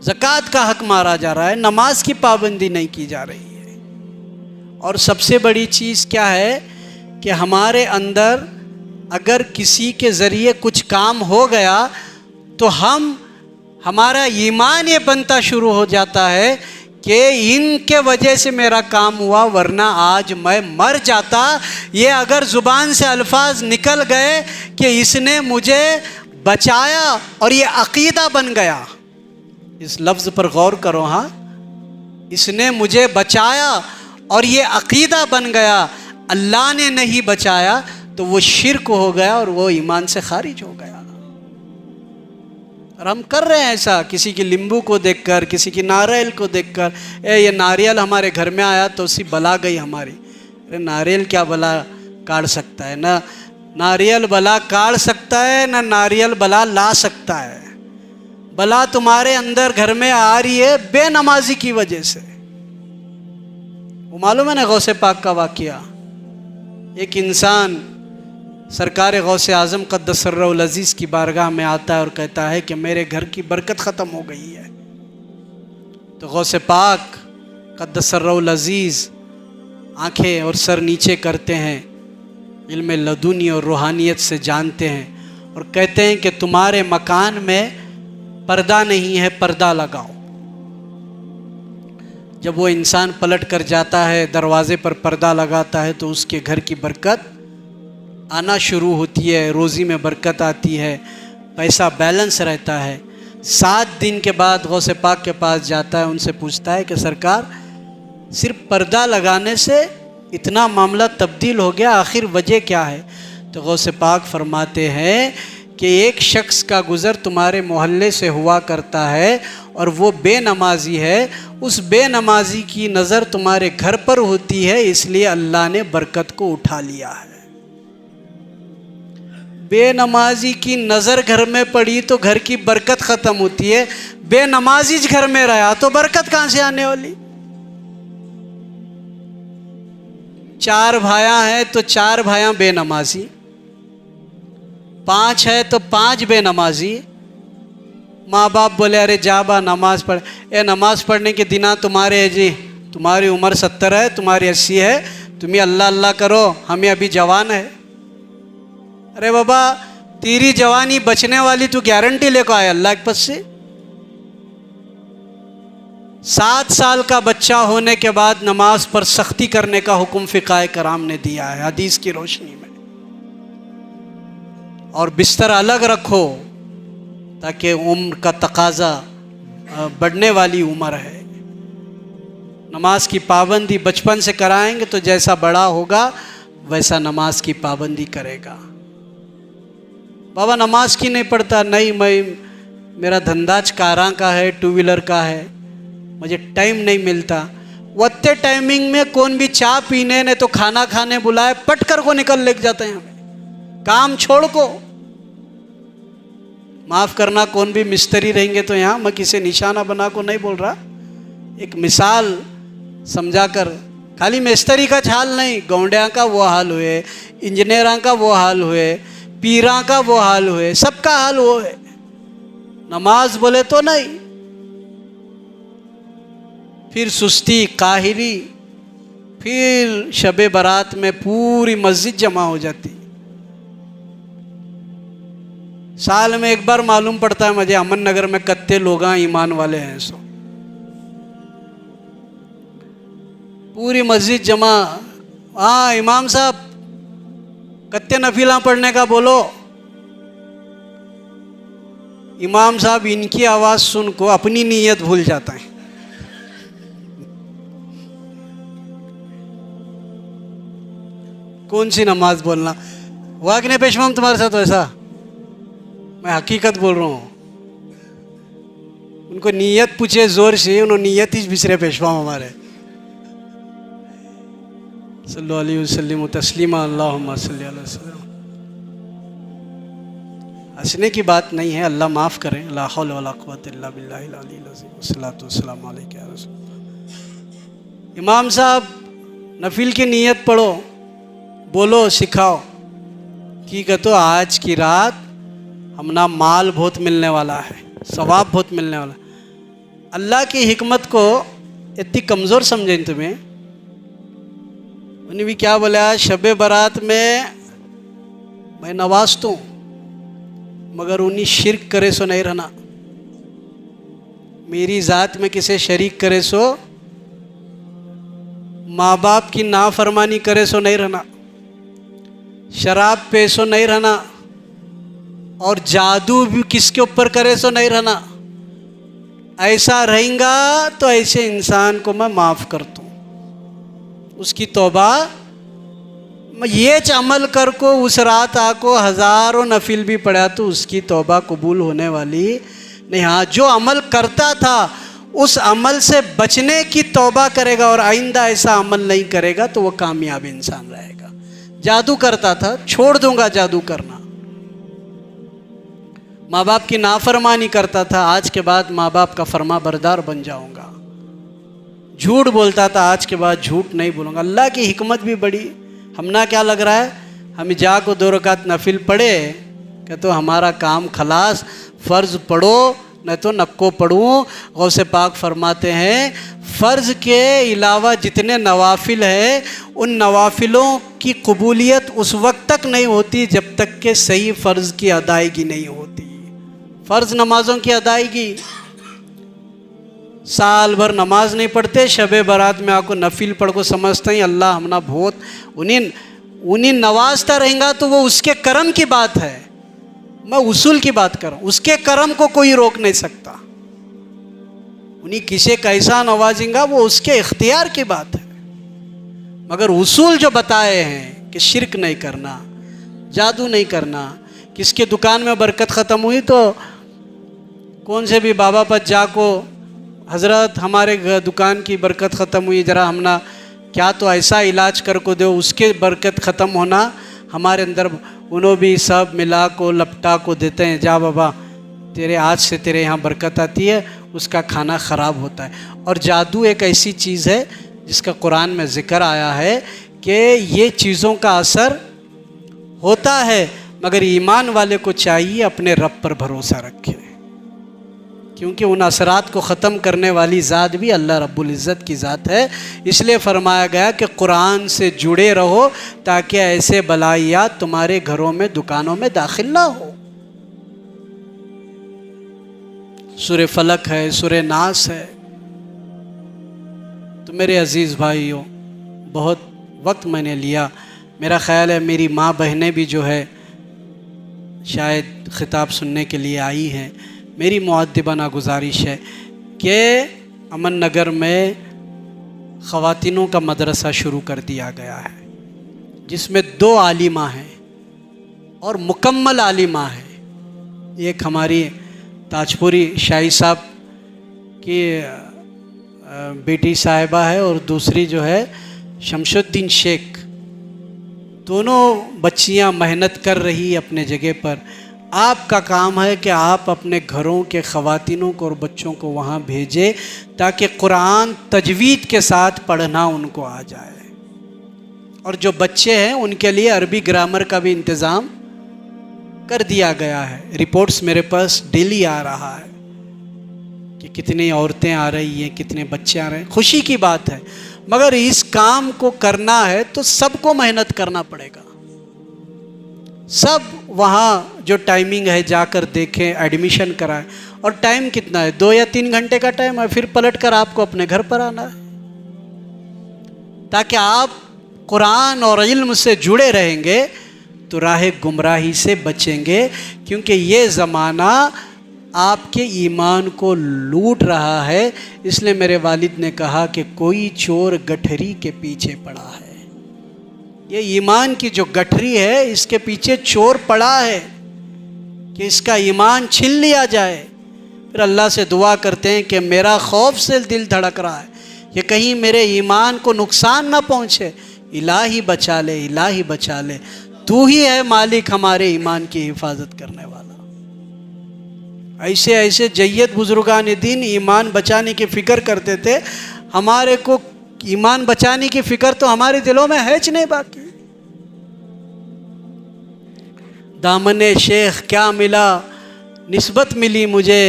ज़कात का हक मारा जा रहा है, नमाज की पाबंदी नहीं की जा रही है। और सबसे बड़ी चीज़ क्या है कि हमारे अंदर अगर किसी के ज़रिए कुछ काम हो गया तो हमारा ईमान ये बनता शुरू हो जाता है कि इनके वजह से मेरा काम हुआ, वरना आज मैं मर जाता। ये अगर ज़ुबान से अल्फाज निकल गए कि इसने मुझे बचाया और ये अक़ीदा बन गया, इस लफ्ज़ पर गौर करो। हाँ, इसने मुझे बचाया और ये अक़ीदा बन गया, अल्लाह ने नहीं बचाया, तो वो शिर्क हो गया और वो ईमान से खारिज हो गया। और हम कर रहे हैं ऐसा, किसी की नींबू को देखकर, किसी की नारियल को देखकर, ये नारियल हमारे घर में आया तो उसी बला गई हमारी। अरे नारियल क्या बला काट सकता है? ना नारियल बला काट सकता है, ना नारियल बला ला सकता है। बला तुम्हारे अंदर घर में आ रही है बेनमाजी की वजह से। वो मालूम है ना गौसे पाक का वाक़या। एक इंसान सरकार गौसे आज़म क़द्दसर्रहुल अज़ीज़ की बारगाह में आता है और कहता है कि मेरे घर की बरकत ख़त्म हो गई है। तो गौसे पाक क़द्दसर्रहुल अज़ीज़ आँखें और सर नीचे करते हैं, इल्म लदुनी और रूहानियत से जानते हैं, और कहते हैं कि तुम्हारे मकान में पर्दा नहीं है, पर्दा लगाओ। जब वो इंसान पलट कर जाता है, दरवाज़े पर पर्दा लगाता है, तो उसके घर की बरकत आना शुरू होती है, रोज़ी में बरकत आती है, पैसा बैलेंस रहता है। 7 दिन के बाद गौसे पाक के पास जाता है, उनसे पूछता है कि सरकार, सिर्फ पर्दा लगाने से इतना मामला तब्दील हो गया, आखिर वजह क्या है? तो गौसे पाक फरमाते हैं कि एक शख्स का गुज़र तुम्हारे मोहल्ले से हुआ करता है और वो बेनमाजी है, उस बेनमाजी की नज़र तुम्हारे घर पर होती है, इसलिए अल्लाह ने बरकत को उठा लिया है। बेनमाजी की नज़र घर में पड़ी तो घर की बरकत ख़त्म होती है, बेनमाजी घर में रहा तो बरकत कहाँ से आने वाली? 4 भाइयाँ हैं तो 4 भाइयाँ बेनमाजी, 5 है तो 5 बेनमाजी। माँ बाप बोले अरे जा बा नमाज़ पढ़। ए नमाज़ पढ़ने के दिना तुम्हारे है जी, तुम्हारी उम्र 70 है, तुम्हारी 80 है, तुम अल्लाह अल्लाह करो, हमें अभी जवान है। अरे बाबा तेरी जवानी बचने वाली, तू गारंटी लेकर आया अल्लाह के पास से? 7 साल का बच्चा होने के बाद नमाज पर सख्ती करने का हुक्म फ़िक़ाए कराम ने दिया है हदीस की रोशनी में। और बिस्तर अलग रखो ताकि उम्र का तकाजा बढ़ने वाली उम्र है। नमाज की पाबंदी बचपन से कराएंगे तो जैसा बड़ा होगा वैसा नमाज की पाबंदी करेगा। बाबा नमाज की नहीं पढ़ता, नहीं मेरा धंधाच कारां का है, 2 व्हीलर का है, मुझे टाइम नहीं मिलता। वत्ते टाइमिंग में कौन भी चाय पीने ने तो खाना खाने बुलाए, पट कर को निकल लेके जाते हैं हमें, काम छोड़ को। माफ़ करना, कौन भी मिस्त्री रहेंगे तो यहाँ मैं किसी निशाना बना को नहीं बोल रहा, एक मिसाल समझाकर। खाली मिस्त्री का हाल नहीं, गौंडिया का वो हाल हुए, इंजीनियरा का वो हाल हुए, पीरा का वो हाल हुए, सबका हाल वो है। नमाज बोले तो नहीं, फिर सुस्ती काहिली, फिर शबे बारात में पूरी मस्जिद जमा हो जाती। साल में एक बार मालूम पड़ता है मुझे अमन नगर में कत्ते लोग ईमान वाले हैं, सो पूरी मस्जिद जमा। हाँ इमाम साहब कत्ते नफिला पढ़ने का बोलो। इमाम साहब इनकी आवाज़ सुन को अपनी नीयत भूल जाता है। कौन सी नमाज बोलना हुआ कि नहीं पेशवाम तुम्हारे साथ वैसा? मैं हकीकत बोल रहा हूँ। उनको नीयत पूछे जोर से, उन्होंने नीयत ही बिसरे पेशवाम हमारे। सल्लल्लाहु अलैहि वसल्लम तस्लीमा अल्लाहुम्मा सल्ली अला सल्लम। हंसने की बात नहीं है, अल्लाह माफ़ करें। ला हौला वला कुव्वता इल्ला बिल्लाहिल अलील अज़ीम। वस्सलातु वस्सलामु अलैका या रसूल। इमाम साहब नफिल की नीयत पढ़ो, बोलो, सिखाओ। ठीक है, तो आज की रात हमना माल बहुत मिलने वाला है, सवाब बहुत मिलने वाला। अल्लाह की हिकमत को इतनी कमज़ोर समझें तुम्हें। उन्हें भी क्या बोला, शबे बारात में मैं नवाज दूँ मगर उन्हीं शिरक करे सो नहीं रहना, मेरी ज़ात में किसे शरीक करे सो, माँ बाप की नाफरमानी करे सो नहीं रहना, शराब पे सो नहीं रहना, और जादू भी किसके ऊपर करे सो नहीं रहना। ऐसा रहेगा तो ऐसे इंसान को मैं माफ़ कर दूँ, उसकी तौबा ये अमल कर को उस रात आको हज़ारों नफिल भी पढ़ा तो उसकी तौबा कबूल होने वाली नहीं। हाँ, जो अमल करता था उस अमल से बचने की तौबा करेगा और आइंदा ऐसा अमल नहीं करेगा तो वो कामयाब इंसान रहेगा। जादू करता था, छोड़ दूंगा जादू करना। माँ बाप की नाफरमानी करता था, आज के बाद माँ बाप का फरमा बरदार बन जाऊंगा। झूठ बोलता था, आज के बाद झूठ नहीं बोलूँगा। अल्लाह की हिकमत भी बड़ी। हमना क्या लग रहा है, हम जा को 2 रकात नफिल पढ़े कि तो हमारा काम खलास, फ़र्ज़ पढ़ो नहीं तो नक्को पढ़ूँ। गौसे पाक फरमाते हैं फ़र्ज़ के अलावा जितने नवाफिल हैं उन नवाफिलों की कबूलियत उस वक्त तक नहीं होती जब तक कि सही फ़र्ज़ की अदायगी नहीं होती। फ़र्ज़ नमाज़ों की अदायगी, साल भर नमाज नहीं पढ़ते, शबे बारात में आको नफिल पढ़ को समझते हैं अल्लाह हमना बहुत उन्हीं नवाजता रहेगा तो वो उसके करम की बात है। मैं उसूल की बात कर रहा हूँ, उसके करम को कोई रोक नहीं सकता। उन्हीं किसे कैसा नवाजेंगा वो उसके इख्तियार की बात है। मगर उसूल जो बताए हैं कि शिरक नहीं करना, जादू नहीं करना, किसके दुकान में बरकत ख़त्म हुई तो कौन से भी बाबा पर जाको हज़रत हमारे दुकान की बरकत ख़त्म हुई, ज़रा हमना क्या तो ऐसा इलाज कर को दो, उसके बरकत ख़त्म होना हमारे अंदर उन्हों भी सब मिला को लपटा को देते हैं, जा बाबा तेरे आज से तेरे यहाँ बरकत आती है, उसका खाना ख़राब होता है। और जादू एक ऐसी चीज़ है जिसका कुरान में ज़िक्र आया है कि ये चीज़ों का असर होता है, मगर ईमान वाले को चाहिए अपने रब पर भरोसा रखे, क्योंकि उन असरात को ख़त्म करने वाली ज़ात भी अल्लाह रब्बुल इज़्ज़त की ज़ात है। इसलिए फरमाया गया कि कुरान से जुड़े रहो ताकि ऐसे बलाइयात तुम्हारे घरों में दुकानों में दाखिल ना हो। सूरे फलक है, सूरे नास है। तो मेरे अज़ीज़ भाइयों, बहुत वक्त मैंने लिया, मेरा ख़्याल है मेरी माँ बहनें भी जो है शायद ख़िताब सुनने के लिए आई हैं। मेरी मुअद्दिबाना गुजारिश है कि अमन नगर में ख़वातीनों का मदरसा शुरू कर दिया गया है, जिसमें 2 आलिमा हैं और मुकम्मल आलिमा है। एक हमारी ताजपुरी शाही साहब की बेटी साहिबा है और दूसरी जो है शमशुद्दीन शेख। दोनों बच्चियां मेहनत कर रही अपने जगह पर। आपका काम है कि आप अपने घरों के ख़वातीनों को और बच्चों को वहाँ भेजें ताकि कुरान तजवीद के साथ पढ़ना उनको आ जाए। और जो बच्चे हैं उनके लिए अरबी ग्रामर का भी इंतज़ाम कर दिया गया है। रिपोर्ट्स मेरे पास डेली आ रहा है कि कितनी औरतें आ रही हैं, कितने बच्चे आ रहे हैं। खुशी की बात है, मगर इस काम को करना है तो सबको मेहनत करना पड़ेगा। सब वहाँ जो टाइमिंग है जाकर देखें, एडमिशन कराएं। और टाइम कितना है? 2 या 3 घंटे का टाइम है, फिर पलट कर आपको अपने घर पर आना है, ताकि आप कुरान और इल्म से जुड़े रहेंगे तो राह गुमराही से बचेंगे। क्योंकि ये ज़माना आपके ईमान को लूट रहा है। इसलिए मेरे वालिद ने कहा कि कोई चोर गठरी के पीछे पड़ा है। ये ईमान की जो गठरी है, इसके पीछे चोर पड़ा है कि इसका ईमान छीन लिया जाए। फिर अल्लाह से दुआ करते हैं कि मेरा खौफ से दिल धड़क रहा है कि कहीं मेरे ईमान को नुकसान ना पहुँचे। इलाही बचा ले, इलाही बचा ले, तू ही है मालिक हमारे ईमान की हिफाजत करने वाला। ऐसे ऐसे जय्यद बुजुर्गान दीन ईमान बचाने की फ़िक्र करते थे। हमारे को ईमान बचाने की फ़िक्र तो हमारे दिलों में है नहीं। बाकी दामने शेख क्या मिला, निस्बत मिली मुझे,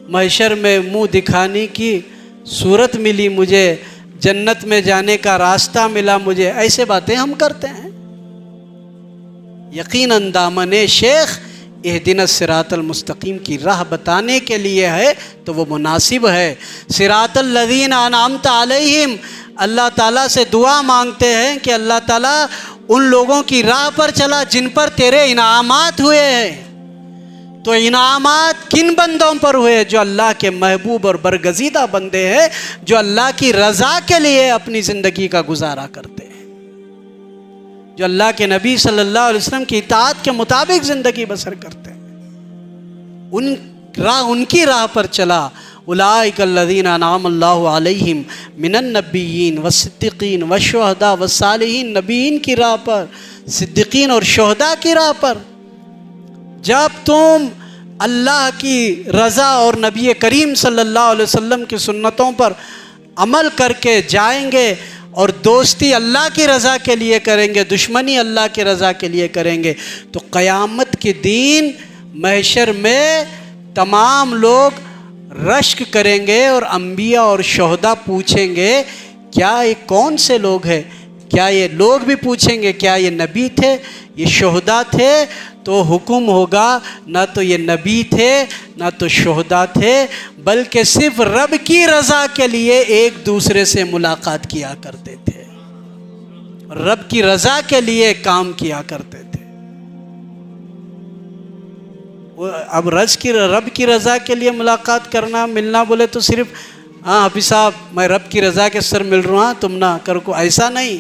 महशर में मुंह दिखाने की सूरत मिली मुझे, जन्नत में जाने का रास्ता मिला मुझे। ऐसे बातें हम करते हैं। यकीनन दामने शेख इहदिना सिरातल मुस्तकीम की राह बताने के लिए है तो वो मुनासिब है। सिरातल लज़ीना अनअमता अलैहिम, अल्लाह ताला से दुआ मांगते हैं कि अल्लाह ताला उन लोगों की राह पर चला जिन पर तेरे इनामात हुए हैं। तो इनामात किन बंदों पर हुए? जो अल्लाह के महबूब और बरगज़ीदा बंदे हैं, जो अल्लाह की रज़ा के लिए अपनी ज़िंदगी का गुजारा करते हैं, जो अल्लाह के नबी सल्लल्लाहु अलैहि वसल्लम की इताअत के मुताबिक ज़िंदगी बसर करते हैं। उनकी राह पर चला। उलाइकल्लज़ीना अनअमल्लाहु अलैहिम मिनन नबिय्यीन वस्सिद्दीक़ीन वशुहदा वस्सालिहीन। नबीयीन की राह पर, सिद्दीक़ीन और शुहदा की राह पर जब तुम अल्लाह की रज़ा और नबी करीम सल्लल्लाहु अलैहि वसल्लम की सुन्नतों पर अमल करके जाएंगे और दोस्ती अल्लाह की रज़ा के लिए करेंगे, दुश्मनी अल्लाह की रज़ा के लिए करेंगे, तो क़यामत के दिन महशर में तमाम लोग रश्क करेंगे और अंबिया और शुहदा पूछेंगे क्या ये कौन से लोग हैं? क्या ये लोग भी पूछेंगे क्या ये नबी थे, ये शुहदा थे? तो हुक्म होगा ना तो ये नबी थे ना तो शुहदा थे, बल्कि सिर्फ रब की रज़ा के लिए एक दूसरे से मुलाकात किया करते थे, रब की रज़ा के लिए काम किया करते थे। अब रब की रज़ा के लिए मुलाकात करना, मिलना बोले तो सिर्फ हाँ हाफिज़ साहब मैं रब की रज़ा के सर मिल रहा हूँ तुम ना कर को, ऐसा नहीं।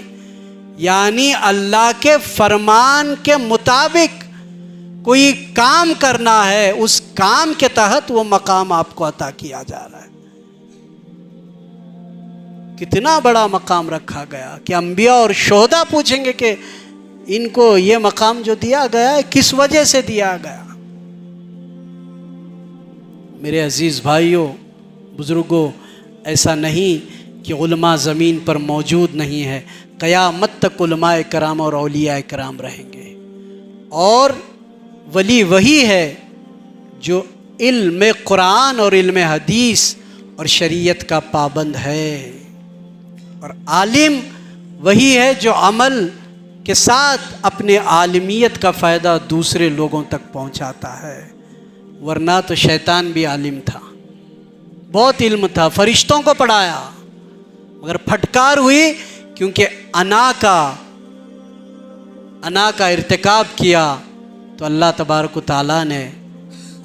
यानी अल्लाह के फरमान के मुताबिक कोई काम करना है, उस काम के तहत वो मकाम आपको अता किया जा रहा है। कितना बड़ा मकाम रखा गया कि अंबिया और शोहदा पूछेंगे कि इनको ये मकाम जो दिया गया है किस वजह से दिया गया। मेरे अजीज भाइयों बुजुर्गों, ऐसा नहीं कि उलमा ज़मीन पर मौजूद नहीं है। क़यामत तक उलमाए कराम और औलियाए कराम रहेंगे, और वली वही है जो इल्म कुरान और इल्म हदीस और शरीयत का पाबंद है, और आलिम वही है जो अमल के साथ अपने आलिमियत का फ़ायदा दूसरे लोगों तक पहुंचाता है। वरना तो शैतान भी आलिम था, बहुत इल्म था, फरिश्तों को पढ़ाया, मगर फटकार हुई क्योंकि अना का इर्तिकाब किया तो अल्लाह तबारक व तआला ने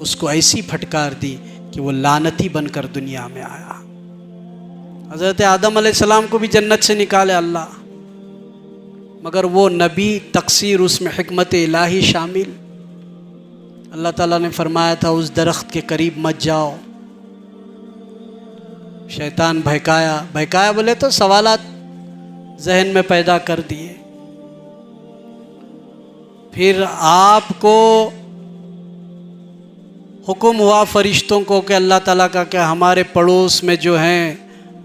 उसको ऐसी फटकार दी कि वो लानती बनकर दुनिया में आया। हज़रत आदम अलैहिस्सलाम को भी जन्नत से निकाले अल्लाह, मगर वो नबी तकसीर, उसमें हिकमत इलाही शामिल। अल्लाह ताला ने फरमाया था उस दरख्त के करीब मत जाओ। शैतान बहकाया बोले तो सवालात जहन में पैदा कर दिए। फिर आपको हुक्म हुआ फरिश्तों को कि अल्लाह ताला का क्या हमारे पड़ोस में जो हैं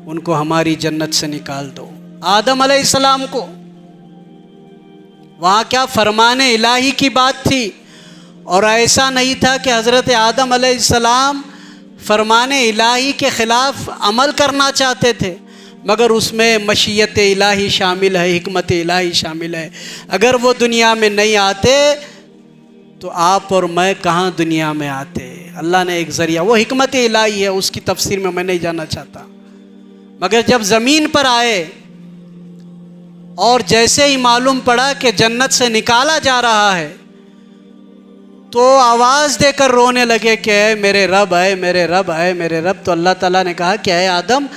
उनको हमारी जन्नत से निकाल दो। आदम अलैहिस्सलाम को वहाँ क्या फरमाने इलाही की बात थी, और ऐसा नहीं था कि हज़रत आदम अलैहिस्सलाम फरमाने इलाही के ख़िलाफ़ अमल करना चाहते थे, मगर उसमें मशीयत इलाही शामिल है, हिकमत इलाही शामिल है। अगर वो दुनिया में नहीं आते तो आप और मैं कहाँ दुनिया में आते। अल्लाह ने एक ज़रिया, वो हिकमत इलाही है, उसकी तफसीर में मैं नहीं जाना चाहता। मगर जब ज़मीन पर आए और जैसे ही मालूम पड़ा कि जन्नत से निकाला जा रहा है तो आवाज़ देकर रोने लगे कि मेरे रब है, मेरे रब है, मेरे रब। तो अल्लाह ताला ने कहा कि आदम,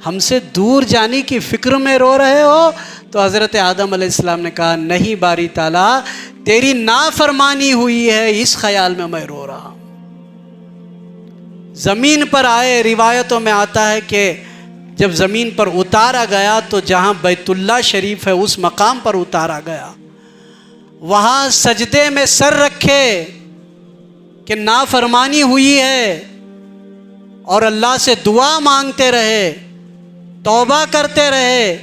हमसे दूर जाने की फ़िक्र में रो रहे हो? तो हज़रत आदम अलैहिस्सलाम ने कहा नहीं बारी ताला, तेरी नाफरमानी हुई है, इस ख्याल में मैं रो रहा हूँ। ज़मीन पर आए, रिवायतों में आता है कि जब ज़मीन पर उतारा गया तो जहाँ बैतुल्लाह शरीफ है उस मकाम पर उतारा गया, वहाँ सजदे में सर रखे कि नाफरमानी हुई है, और अल्लाह से दुआ मांगते रहे, तौबा करते रहे।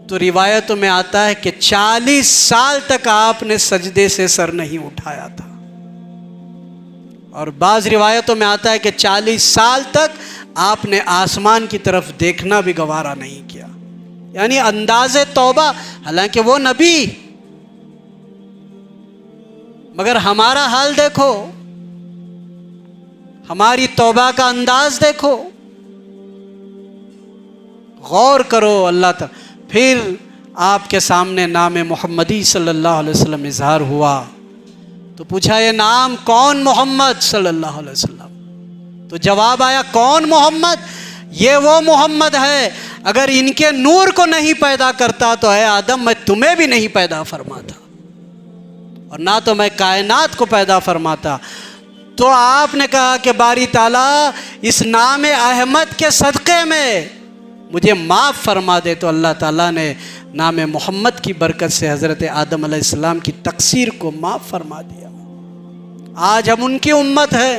तो रिवायतों में आता है कि 40 साल तक आपने सजदे से सर नहीं उठाया था, और बाज़ रिवायतों में आता है कि 40 साल तक आपने आसमान की तरफ देखना भी गवारा नहीं किया। यानी अंदाज़े तौबा, हालांकि वो नबी, मगर हमारा हाल देखो, हमारी तौबा का अंदाज देखो, गौर करो अल्लाह ताला। फिर आपके सामने नाम मोहम्मदी सल्लल्लाहु अलैहि वसल्लम इजहार हुआ तो पूछा ये नाम कौन? मोहम्मद सल्लल्लाहु अलैहि वसल्लम। तो जवाब आया कौन मोहम्मद? ये वो मोहम्मद है, अगर इनके नूर को नहीं पैदा करता तो है आदम मैं तुम्हें भी नहीं पैदा फरमाता, और ना तो मैं कायनात को पैदा फरमाता। तो आपने कहा कि बारी ताला इस नाम अहमद के सदक़े में मुझे माफ़ फरमा दे। तो अल्लाह ताला ने नाम मोहम्मद की बरकत से हज़रत आदम अलैहिस्सलाम की तक़सीर को माफ़ फरमा दिया। आज हम उनकी उम्मत हैं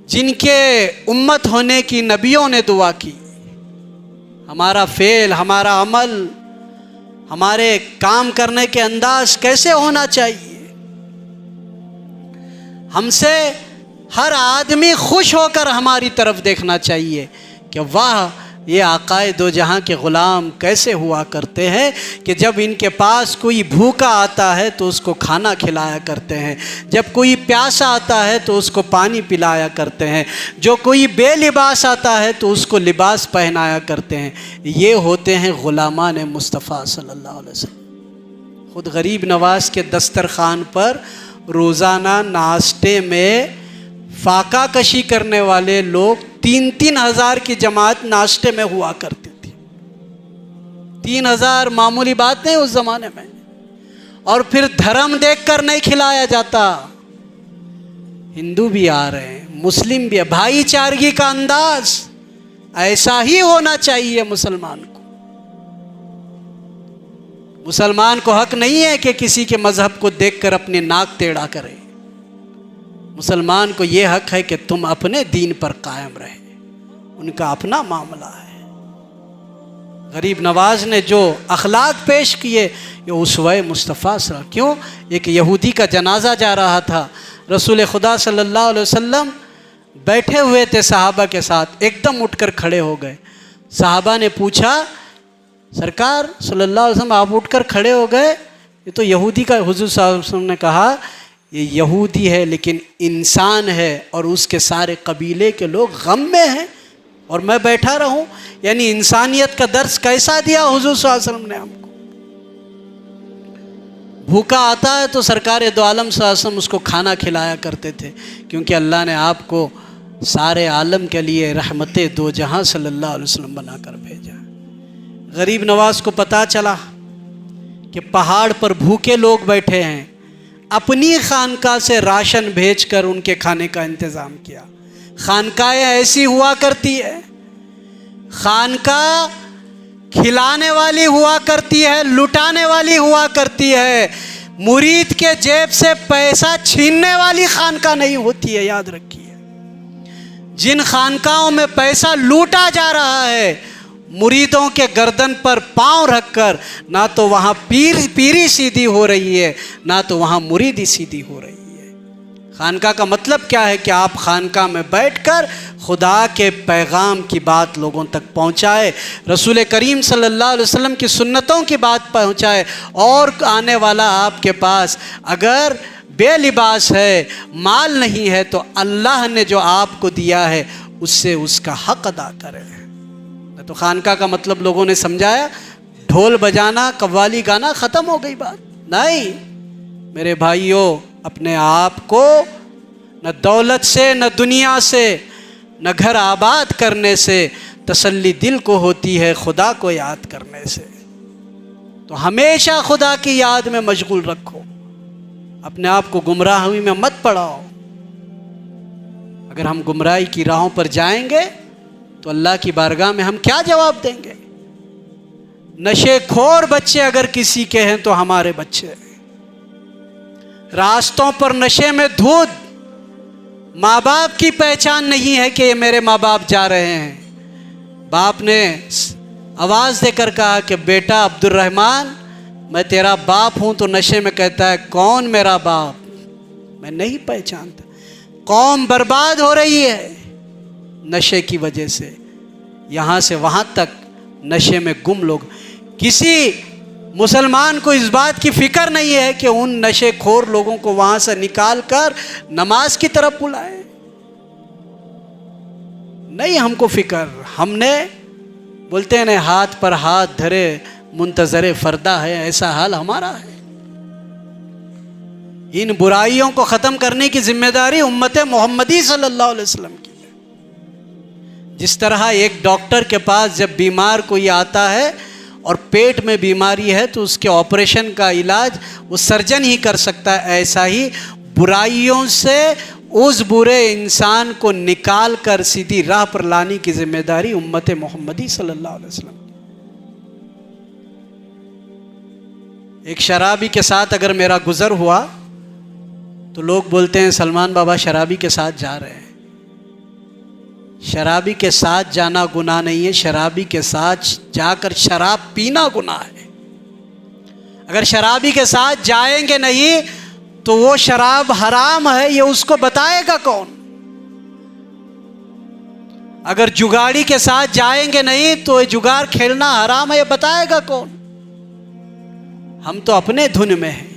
जिनके उम्मत होने की नबियों ने दुआ की। हमारा फ़ेल, हमारा अमल, हमारे काम करने के अंदाज कैसे होना चाहिए? हमसे हर आदमी खुश होकर हमारी तरफ देखना चाहिए कि वाह ये आकाए दो जहां के ग़ुलाम कैसे हुआ करते हैं कि जब इनके पास कोई भूखा आता है तो उसको खाना खिलाया करते हैं, जब कोई प्यासा आता है तो उसको पानी पिलाया करते हैं, जो कोई बेलिबास आता है तो उसको लिबास पहनाया करते हैं। ये होते हैं ग़ुलामान मुस्तफ़ा सल्लल्लाहु अलैहि वसल्लम। ख़ुद गरीब नवाज के दस्तरखान पर रोज़ाना नाश्ते में फाका कशी करने वाले लोग 3-3 हज़ार की जमात नाश्ते में हुआ करती थी। 3,000 मामूली बात नहीं उस ज़माने में। और फिर धर्म देखकर नहीं खिलाया जाता। हिंदू भी आ रहे हैं, मुस्लिम भी है, भाईचारगी का अंदाज ऐसा ही होना चाहिए मुसलमान को। मुसलमान को हक नहीं है कि किसी के मजहब को देखकर अपनी नाक टेढ़ा करे। मुसलमान को यह हक है कि तुम अपने दीन पर कायम रहे, उनका अपना मामला है। गरीब नवाज ने जो अखलाक पेश किए ये उसवे मुस्तफ़ा सल्लल्लाहु, क्यों? एक यहूदी का जनाजा जा रहा था, रसूल खुदा सल्लल्लाहु अलैहि वसल्लम बैठे हुए थे सहाबा के साथ, एकदम उठकर खड़े हो गए। सहाबा ने पूछा, सरकार सल्लल्लाहु अलैहि वसल्लम आप उठकर खड़े हो गए, ये तो यहूदी का। हुजूर सल्लल्लाहु अलैहि वसल्लम ने कहा ये यहूदी है लेकिन इंसान है और उसके सारे कबीले के लोग गम में हैं और मैं बैठा रहूं। यानी इंसानियत का दर्स कैसा दिया हुजूर सल्लल्लाहु अलैहि वसल्लम ने हमको। भूखा आता है तो सरकार दो आलम सल्लल्लाहु अलैहि वसल्लम उसको खाना खिलाया करते थे, क्योंकि अल्लाह ने आपको सारे आलम के लिए रहमते दो जहां सल्लल्लाहु अलैहि वसल्लम बनाकर भेजा। गरीब नवाज को पता चला कि पहाड़ पर भूखे लोग बैठे हैं, अपनी खानका से राशन भेजकर उनके खाने का इंतज़ाम किया। खानकाएँ ऐसी हुआ करती है, खानका खिलाने वाली हुआ करती है, लुटाने वाली हुआ करती है। मुरीद के जेब से पैसा छीनने वाली खानका नहीं होती है, याद रखिए। जिन खानकाओं में पैसा लूटा जा रहा है, मुरीदों के गर्दन पर पांव रखकर ना तो वहाँ पीरी सीधी हो रही है, ना तो वहाँ मुरीदी सीधी हो रही है। खानका का मतलब क्या है कि आप खानका में बैठकर खुदा के पैगाम की बात लोगों तक पहुँचाए, रसूल करीम सल्लल्लाहु अलैहि वसल्लम की सुन्नतों की बात पहुँचाए। और आने वाला आपके पास अगर बेलिबास है, माल नहीं है, तो अल्लाह ने जो आपको दिया है उससे उसका हक अदा करें। तो खानका का मतलब लोगों ने समझाया ढोल बजाना, कव्वाली गाना, ख़त्म हो गई बात। नहीं मेरे भाइयों, अपने आप को न दौलत से, न दुनिया से, न घर आबाद करने से तसल्ली दिल को होती है, खुदा को याद करने से। तो हमेशा खुदा की याद में मशगूल रखो, अपने आप को गुमराही में मत पड़ाओ। अगर हम गुमराही की राहों पर जाएंगे तो अल्लाह की बारगाह में हम क्या जवाब देंगे? नशेखोर बच्चे अगर किसी के हैं तो हमारे बच्चे हैं। रास्तों पर नशे में धूत, माँ बाप की पहचान नहीं है कि ये मेरे माँ बाप जा रहे हैं। बाप ने आवाज़ देकर कहा कि बेटा अब्दुर्रहमान मैं तेरा बाप हूँ, तो नशे में कहता है कौन मेरा बाप, मैं नहीं पहचानता। कौम बर्बाद हो रही है नशे की वजह से, यहाँ से वहाँ तक नशे में गुम लोग। किसी मुसलमान को इस बात की फिक्र नहीं है कि उन नशेखोर लोगों को वहाँ से निकाल कर नमाज की तरफ बुलाए। नहीं हमको फिक्र, हमने बोलते हैं ना हाथ पर हाथ धरे मुंतजरे फरदा है, ऐसा हाल हमारा है। इन बुराइयों को ख़त्म करने की जिम्मेदारी उम्मत मोहम्मदी सल्लल्लाहु अलैहि वसल्लम की है। जिस तरह एक डॉक्टर के पास जब बीमार कोई आता है और पेट में बीमारी है तो उसके ऑपरेशन का इलाज वो सर्जन ही कर सकता है, ऐसा ही बुराइयों से उस बुरे इंसान को निकाल कर सीधी राह पर लाने की जिम्मेदारी उम्मत मोहम्मदी सल्लल्लाहु अलैहि वसल्लम। एक शराबी के साथ अगर मेरा गुजर हुआ तो लोग बोलते हैं सलमान बाबा शराबी के साथ जा रहे हैं। शराबी के साथ जाना गुनाह नहीं है, शराबी के साथ जाकर शराब पीना गुनाह है। अगर शराबी के साथ जाएंगे नहीं तो वो शराब हराम है ये उसको बताएगा कौन? अगर जुगाड़ी के साथ जाएंगे नहीं तो ये जुगाड़ खेलना हराम है ये बताएगा कौन? हम तो अपने धुन में हैं,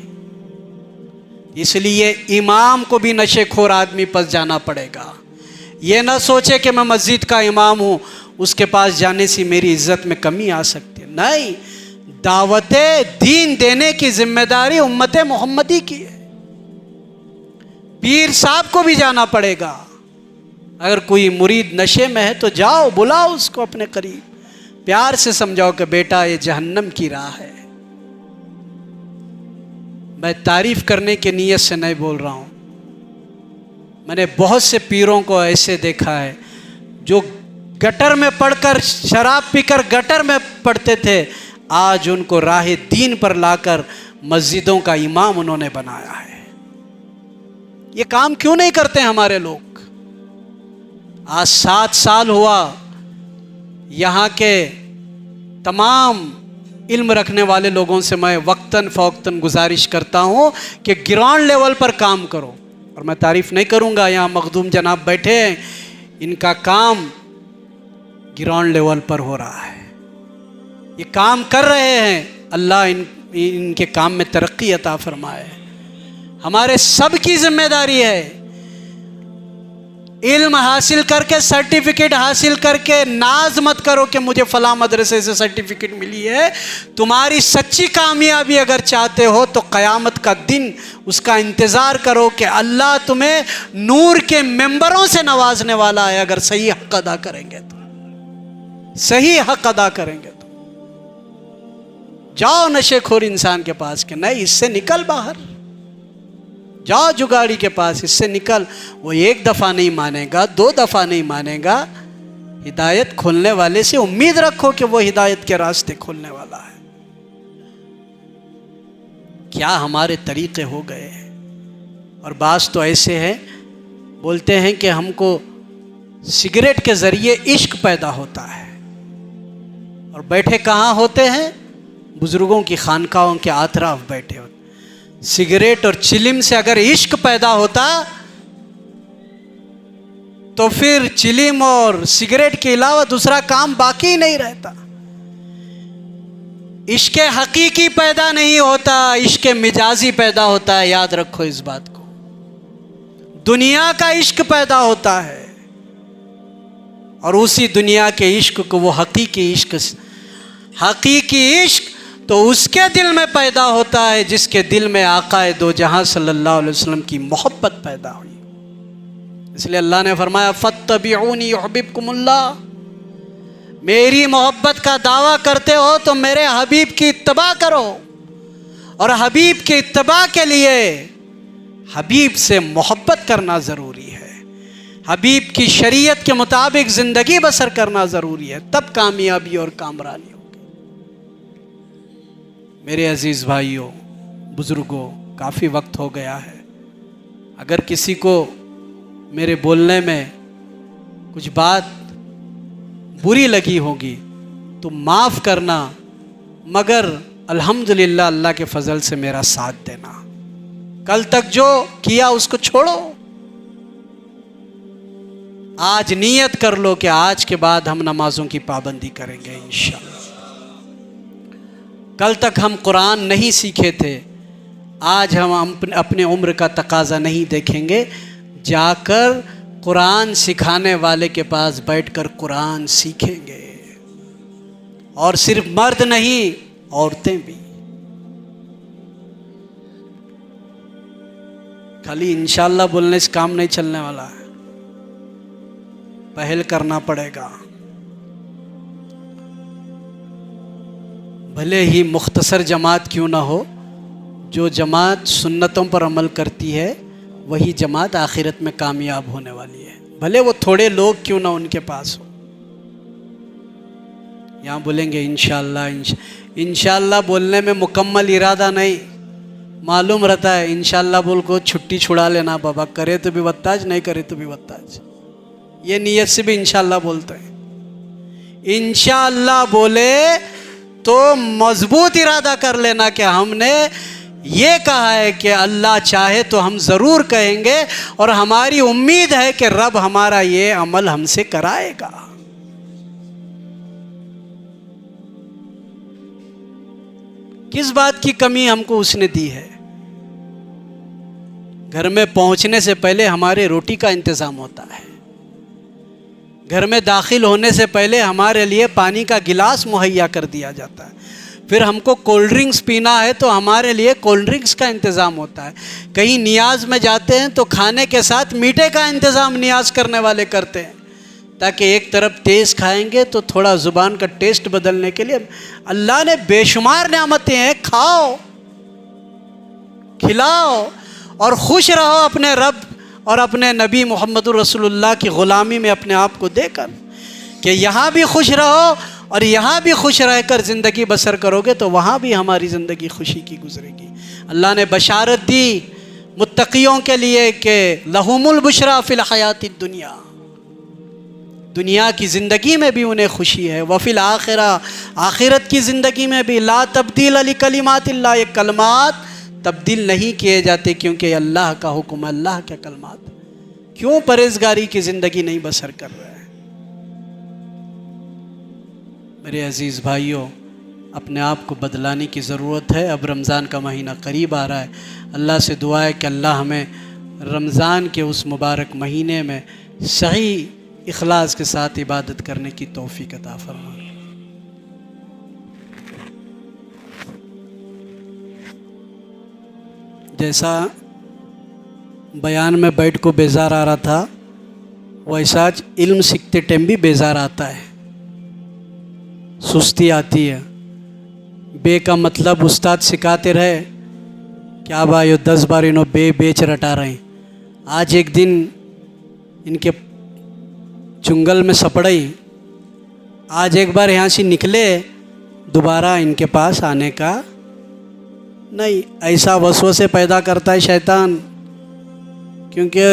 इसलिए इमाम को भी नशेखोर आदमी पास जाना पड़ेगा। ये ना सोचे कि मैं मस्जिद का इमाम हूँ, उसके पास जाने से मेरी इज्जत में कमी आ सकती है। नहीं, दावते दीन देने की जिम्मेदारी उम्मत मोहम्मदी की है। पीर साहब को भी जाना पड़ेगा। अगर कोई मुरीद नशे में है तो जाओ बुलाओ उसको अपने करीब, प्यार से समझाओ कि बेटा ये जहन्नम की राह है। मैं तारीफ करने की नीयत से नहीं बोल रहा हूँ। मैंने बहुत से पीरों को ऐसे देखा है जो गटर में पड़कर, शराब पीकर गटर में पड़ते थे, आज उनको राह दीन पर लाकर मस्जिदों का इमाम उन्होंने बनाया है। ये काम क्यों नहीं करते हमारे लोग? आज 7 साल हुआ यहाँ के तमाम इल्म रखने वाले लोगों से मैं वक्तन फ़ौक्तन गुजारिश करता हूँ कि ग्राउंड लेवल पर काम करो। और मैं तारीफ़ नहीं करूँगा, यहाँ मखदूम जनाब बैठे हैं, इनका काम ग्राउंड लेवल पर हो रहा है, ये काम कर रहे हैं। अल्लाह इनके काम में तरक्की अता फरमाए। हमारे सब की जिम्मेदारी है इल्म हासिल करके, सर्टिफिकेट हासिल करके नाज मत करो कि मुझे फला मदरसे से सर्टिफिकेट मिली है। तुम्हारी सच्ची कामयाबी अगर चाहते हो तो क़यामत का दिन उसका इंतज़ार करो कि अल्लाह तुम्हें नूर के मेंबरों से नवाजने वाला है, अगर सही हक अदा करेंगे तो, सही हक अदा करेंगे तो। जाओ नशेखोर इंसान के पास के, नहीं इससे निकल बाहर, जाओ जुगाड़ी के पास, इससे निकल। वो 1 दफ़ा नहीं मानेगा, 2 दफ़ा नहीं मानेगा। हिदायत खोलने वाले से उम्मीद रखो कि वो हिदायत के रास्ते खोलने वाला है। क्या हमारे तरीके हो गए हैं। और बास तो ऐसे हैं, बोलते हैं कि हमको सिगरेट के ज़रिए इश्क पैदा होता है, और बैठे कहाँ होते हैं? बुज़ुर्गों की खानकाहों के आतराफ बैठे होते। सिगरेट और चिलिम से अगर इश्क पैदा होता तो फिर चिलिम और सिगरेट के अलावा दूसरा काम बाकी ही नहीं रहता। इश्क हकीकी पैदा नहीं होता, इश्क मिजाजी पैदा होता है। याद रखो इस बात को। दुनिया का इश्क पैदा होता है और उसी दुनिया के इश्क को वो हकीकी इश्क तो उसके दिल में पैदा होता है जिसके दिल में आकाए दो जहां सल्लल्लाहु अलैहि वसल्लम की मोहब्बत पैदा हुई। इसलिए अल्लाह ने फरमाया फत्तबिऊनी युहब्बिबकुमुल्लाह, मेरी मोहब्बत का दावा करते हो तो मेरे हबीब की इत्तबा करो। और हबीब की इत्तबा के लिए हबीब से मोहब्बत करना ज़रूरी है, हबीब की शरीयत के मुताबिक ज़िंदगी बसर करना ज़रूरी है, तब कामयाबी और कामरानी। मेरे अजीज़ भाइयों, बुज़ुर्गों, काफ़ी वक्त हो गया है। अगर किसी को मेरे बोलने में कुछ बात बुरी लगी होगी तो माफ़ करना, मगर अल्हम्दुलिल्लाह अल्लाह के फ़ज़ल से मेरा साथ देना। कल तक जो किया उसको छोड़ो। आज नियत कर लो कि आज के बाद हम नमाज़ों की पाबंदी करेंगे इंशाअल्लाह। कल तक हम कुरान नहीं सीखे थे, आज हम अपने उम्र का तकाजा नहीं देखेंगे, जाकर कुरान सिखाने वाले के पास बैठकर कुरान सीखेंगे। और सिर्फ मर्द नहीं, औरतें भी। खाली इंशाअल्लाह बोलने से काम नहीं चलने वाला है, पहल करना पड़ेगा। भले ही मुख्तसर जमात क्यों ना हो, जो जमात सुन्नतों पर अमल करती है वही जमात आखिरत में कामयाब होने वाली है। भले वो थोड़े लोग क्यों ना उनके पास हो। यहाँ बोलेंगे इंशाअल्लाह। इंशाअल्लाह बोलने में मुकम्मल इरादा नहीं, मालूम रहता है इंशाअल्लाह बोल को छुट्टी छुड़ा लेना, बाबा करे तो भी बत्ताज, नहीं करे तो भी बत्ताज। ये नीयत से भी इंशाअल्लाह बोलते हैं। इंशाअल्लाह बोले तो मजबूत इरादा कर लेना कि हमने ये कहा है कि अल्लाह चाहे तो हम ज़रूर कहेंगे, और हमारी उम्मीद है कि रब हमारा ये अमल हमसे कराएगा। किस बात की कमी हमको उसने दी है? घर में पहुंचने से पहले हमारे रोटी का इंतज़ाम होता है, घर में दाखिल होने से पहले हमारे लिए पानी का गिलास मुहैया कर दिया जाता है, फिर हमको कोल्ड ड्रिंक्स पीना है तो हमारे लिए कोल्ड ड्रिंक्स का इंतज़ाम होता है। कहीं नियाज में जाते हैं तो खाने के साथ मीठे का इंतज़ाम नियाज करने वाले करते हैं। ताकि एक तरफ तेज़ खाएंगे तो थोड़ा ज़ुबान का टेस्ट बदलने के लिए। अल्लाह ने बेशुमार नेमतें हैं, खाओ खिलाओ और खुश रहो अपने रब और अपने नबी मोहम्मद रसूलुल्लाह की ग़ुलामी में अपने आप को देकर, कि यहाँ भी खुश रहो और यहाँ भी खुश रहकर ज़िंदगी बसर करोगे तो वहाँ भी हमारी ज़िंदगी खुशी की गुजरेगी। अल्लाह ने बशारत दी मुत्तक़ियों के लिए कि लहुमुल बुशरा फ़िल हयाति दुनिया, दुनिया की ज़िंदगी में भी उन्हें खुशी है, वफ़िल आखिरा, आखिरत की ज़िंदगी में भी। ला तब्दील अली कलिमातिल्लाह, ये कलमात तब्दील नहीं किए जाते क्योंकि अल्लाह का हुक्म, अल्लाह के कलमात। क्यों परहेज़गारी की ज़िंदगी नहीं बसर कर रहे हैं? मेरे अज़ीज़ भाइयों, अपने आप को बदलाने की ज़रूरत है। अब रमज़ान का महीना करीब आ रहा है। अल्लाह से दुआ है कि अल्लाह हमें रमज़ान के उस मुबारक महीने में सही इखलास के साथ इबादत करने की तौफ़ीक़ अता फरमाए। जैसा बयान में बैठ को बेजार आ रहा था, वैसा इल्म सीखते टाइम भी बेजार आता है, सुस्ती आती है। बे का मतलब उस्ताद सिखाते रहे, क्या भाई 10 बार इन्हों बेच रटा रहे हैं। आज एक दिन इनके चुंगल में सपड़ई, आज एक बार यहाँ से निकले, दोबारा इनके पास आने का नहीं। ऐसा वसवसे पैदा करता है शैतान, क्योंकि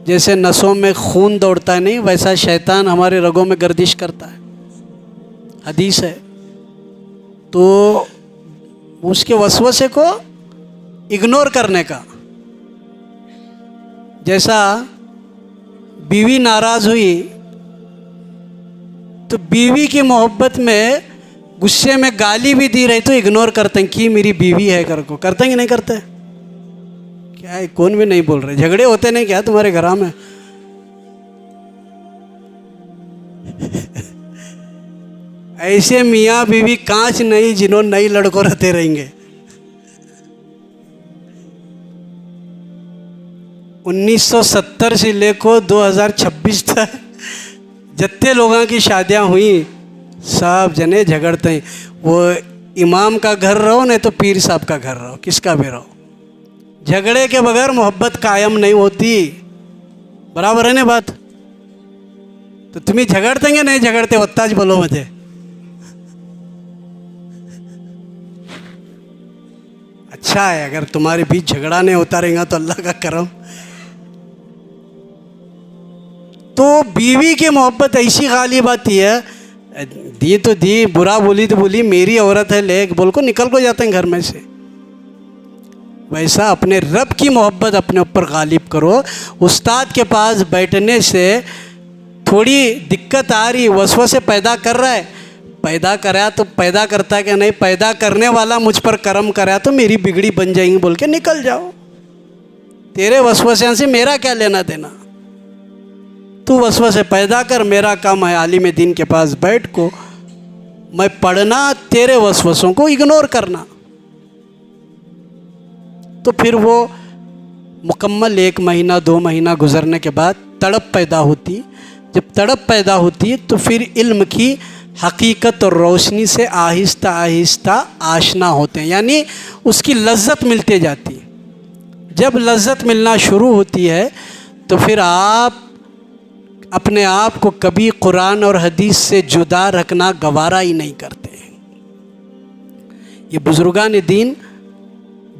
जैसे नसों में खून दौड़ता है नहीं, वैसा शैतान हमारे रगों में गर्दिश करता है, हदीस है। तो उसके वसवसे को इग्नोर करने का, जैसा बीवी नाराज़ हुई तो बीवी की मोहब्बत में गुस्से में गाली भी दी रही तो इग्नोर करते हैं कि मेरी बीवी है, कर को करते हैं कि नहीं करते? क्या है, कौन भी नहीं बोल रहे। झगड़े होते नहीं क्या तुम्हारे घरा में? ऐसे मियाँ बीवी कांच नहीं जिन्होंने नई लड़कों रहते रहेंगे। 1970 से लेकर 2026 तक जितने लोगों की शादियां हुई सब जने झगड़ते हैं। वो इमाम का घर रहो नहीं तो पीर साहब का घर रहो, किसका भी रहो, झगड़े के बगैर मोहब्बत कायम नहीं होती। बराबर है ना बात? तो तुम्हें झगड़ते हैं नहीं झगड़ते? वत्ताज बोलो मुझे। अच्छा है, अगर तुम्हारे बीच झगड़ा नहीं होता रहेगा तो अल्लाह का करम। तो बीवी की मोहब्बत ऐसी गालिब आती है, दी तो दी, बुरा बोली तो बोली, मेरी औरत है, ले बोल को निकल को जाते हैं घर में से। वैसा अपने रब की मोहब्बत अपने ऊपर गालिब करो। उस्ताद के पास बैठने से थोड़ी दिक्कत आ रही, वसवसे पैदा कर रहा है, पैदा कराया तो पैदा करता है कि नहीं, पैदा करने वाला मुझ पर करम कराया तो मेरी बिगड़ी बन जाएंगी बोल के निकल जाओ। तेरे वसवसे से मेरा क्या लेना देना? तू वसवसे पैदा कर, मेरा काम है आलिम दीन के पास बैठ को मैं पढ़ना, तेरे वसवसों को इग्नोर करना। तो फिर वो मुकम्मल 1 महीना 2 महीना गुजरने के बाद तड़प पैदा होती। जब तड़प पैदा होती है तो फिर इल्म की हकीकत और रोशनी से आहिस्ता आहिस्ता आशना होते हैं, यानी उसकी लज्जत मिलती जाती है। जब लज्जत मिलना शुरू होती है तो फिर आप अपने आप को कभी कुरान और हदीस से जुदा रखना गवारा ही नहीं करते। ये बुजुर्गान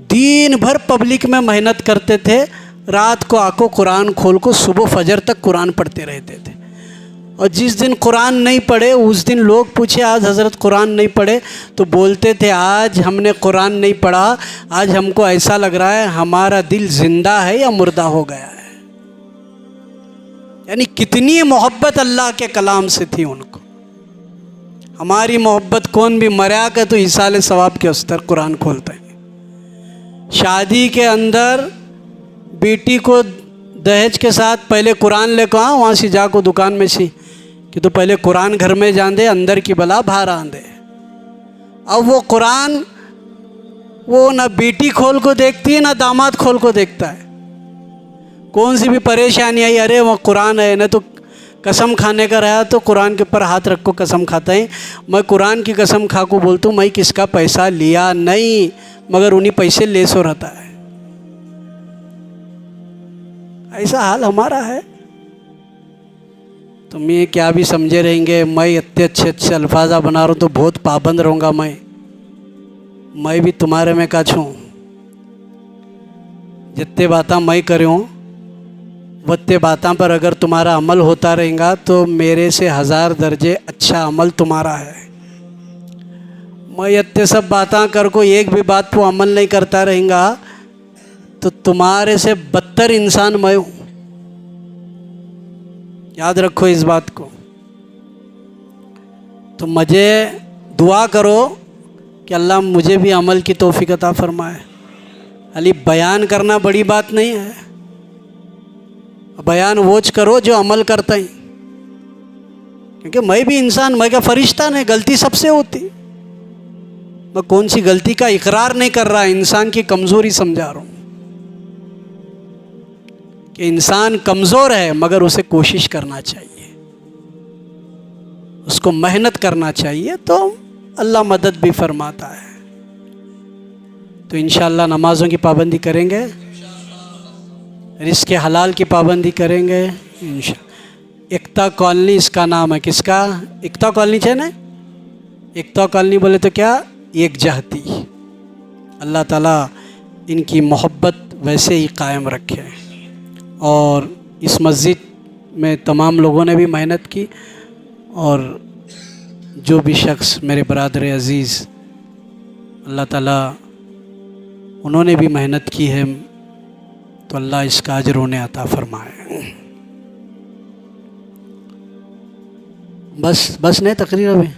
दीन भर पब्लिक में मेहनत करते थे, रात को आको कुरान खोल को सुबह फजर तक कुरान पढ़ते रहते थे। और जिस दिन कुरान नहीं पढ़े उस दिन लोग पूछे आज हज़रत कुरान नहीं पढ़े, तो बोलते थे आज हमने कुरान नहीं पढ़ा, आज हमको ऐसा लग रहा है हमारा दिल जिंदा है या मुर्दा हो गया है। यानी कितनी मोहब्बत अल्लाह के कलाम से थी उनको। हमारी मोहब्बत कौन भी मरा के तो इसाले सवाब के अस्तर कुरान खोलते हैं। शादी के अंदर बेटी को दहेज के साथ पहले कुरान लेकर आओ, वहाँ से जाको दुकान में सी कि तो पहले कुरान घर में जान दे, अंदर की बला बाहर आन दे। अब वो कुरान वो ना बेटी खोल को देखती है ना दामाद खोल को देखता है। कौन सी भी परेशानी आई, अरे वो कुरान है, ना तो कसम खाने का रहा तो कुरान के ऊपर हाथ रखो, कसम खाता है। मैं कुरान की कसम खा को बोलता हूँ मैं किसका पैसा लिया नहीं, मगर उन्हीं पैसे ले सो रहता है। ऐसा हाल हमारा है। तुम ये क्या भी समझे रहेंगे, मैं इतने अच्छे अच्छे अल्फाजा बना रहा हूँ तो बहुत पाबंद रहूँगा। मैं भी तुम्हारे में का छूँ। जितने बातें मैं करूँ वत्ते बातों पर अगर तुम्हारा अमल होता रहेगा तो मेरे से 1000 दर्जे अच्छा अमल तुम्हारा है। मैं इतने सब बातें कर को एक भी बात को अमल नहीं करता रहेगा तो तुम्हारे से बदतर इंसान मैं हूँ। याद रखो इस बात को। तो मुझे दुआ करो कि अल्लाह मुझे भी अमल की तौफीक अता फरमाए। अली बयान करना बड़ी बात नहीं है, बयान वोच करो जो अमल करता ही। क्योंकि मैं भी इंसान, मैं क्या फरिश्ता नहीं, गलती सबसे होती। मैं कौन सी गलती का इकरार नहीं कर रहा, इंसान की कमज़ोरी समझा रहा हूँ कि इंसान कमज़ोर है मगर उसे कोशिश करना चाहिए, उसको मेहनत करना चाहिए तो अल्लाह मदद भी फरमाता है। तो इंशाअल्लाह नमाज़ों की पाबंदी करेंगे, रिज़्क़ के हलाल की पाबंदी करेंगे इंशाअल्लाह। एकता कॉलोनी इसका नाम है। किसका? एकता कॉलोनी है ना। एकता कॉलोनी बोले तो क्या, एक जहती। अल्लाह ताला इनकी मोहब्बत वैसे ही कायम रखे। और इस मस्जिद में तमाम लोगों ने भी मेहनत की और जो भी शख्स मेरे बरादर अज़ीज़ अल्लाह ताला उन्होंने भी मेहनत की है तो अल्लाह इसका अजर उन्हें अता फरमाए। बस नहीं तकरीर में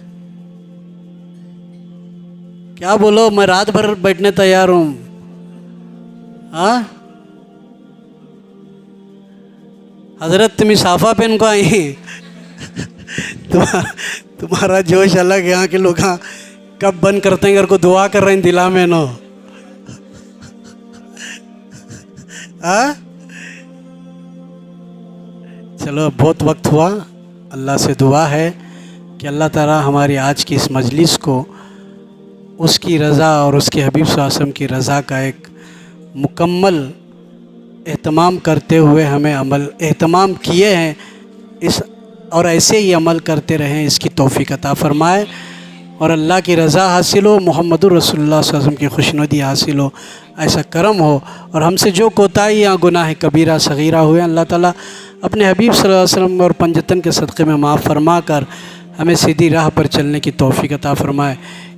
क्या बोलो, मैं रात भर बैठने तैयार हूँ। हाँ हजरत तुम साफ़ा पहन को आई तुम्हारा जोश अलग है। यहाँ के लोग कब बंद करते हैं घर को, दुआ कर रहे हैं दिला में नो। चलो बहुत वक्त हुआ। अल्लाह से दुआ है कि अल्लाह ताला हमारी आज की इस मजलिस को उसकी रज़ा और उसके हबीब सल्लल्लाहु अलैहि वसल्लम की रज़ा का एक मुकम्मल एहतमाम करते हुए हमें अमल एहतमाम किए हैं इस और ऐसे ही अमल करते रहें, इसकी तौफ़ीक अता फ़रमाए और अल्लाह की रज़ा हासिल हो, मुहम्मदुर रसूलुल्लाह सल्लल्लाहु अलैहि वसल्लम की खुशनुदी हासिल हो, ऐसा करम हो। और हमसे जो कोताही या गुनाह कबीरा सगीरा हुए अल्लाह ताला अपने हबीब सल्लल्लाहु अलैहि वसल्लम और पंजतन के सदक़े में माफ़ फरमा कर हमें सीधी राह पर चलने की तौफ़ीक अता फ़रमाए,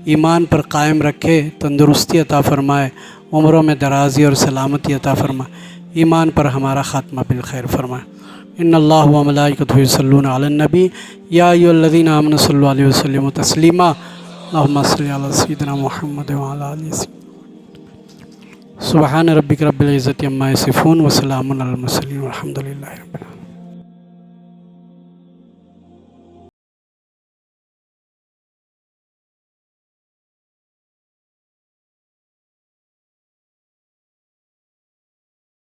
ईमान पर कायम रखे, तंदुरुस्ती अता फ़रमाए, उम्रों में दराज़ी और सलामती अता फ़रमाए, ईमान पर हमारा ख़ात्मा बिल खैर फरमाए। इन्नल्लाह व मलाइकतुहु युसल्लूना अलन नबी या अय्युहल्लज़ीना आमनु सल्लु अलैहि वसल्लिमु तस्लीमा अल्लाहुम्मा सल्लि अला सय्यिदिना मुहम्मद व अला आलिहि सुब्हान रब्बिक रब्बिल इज़्ज़ति अम्मा यसिफून व सलामुन अलल मुरसलीन वल्हम्दुलिल्लाहि रब्बिल आलमीन।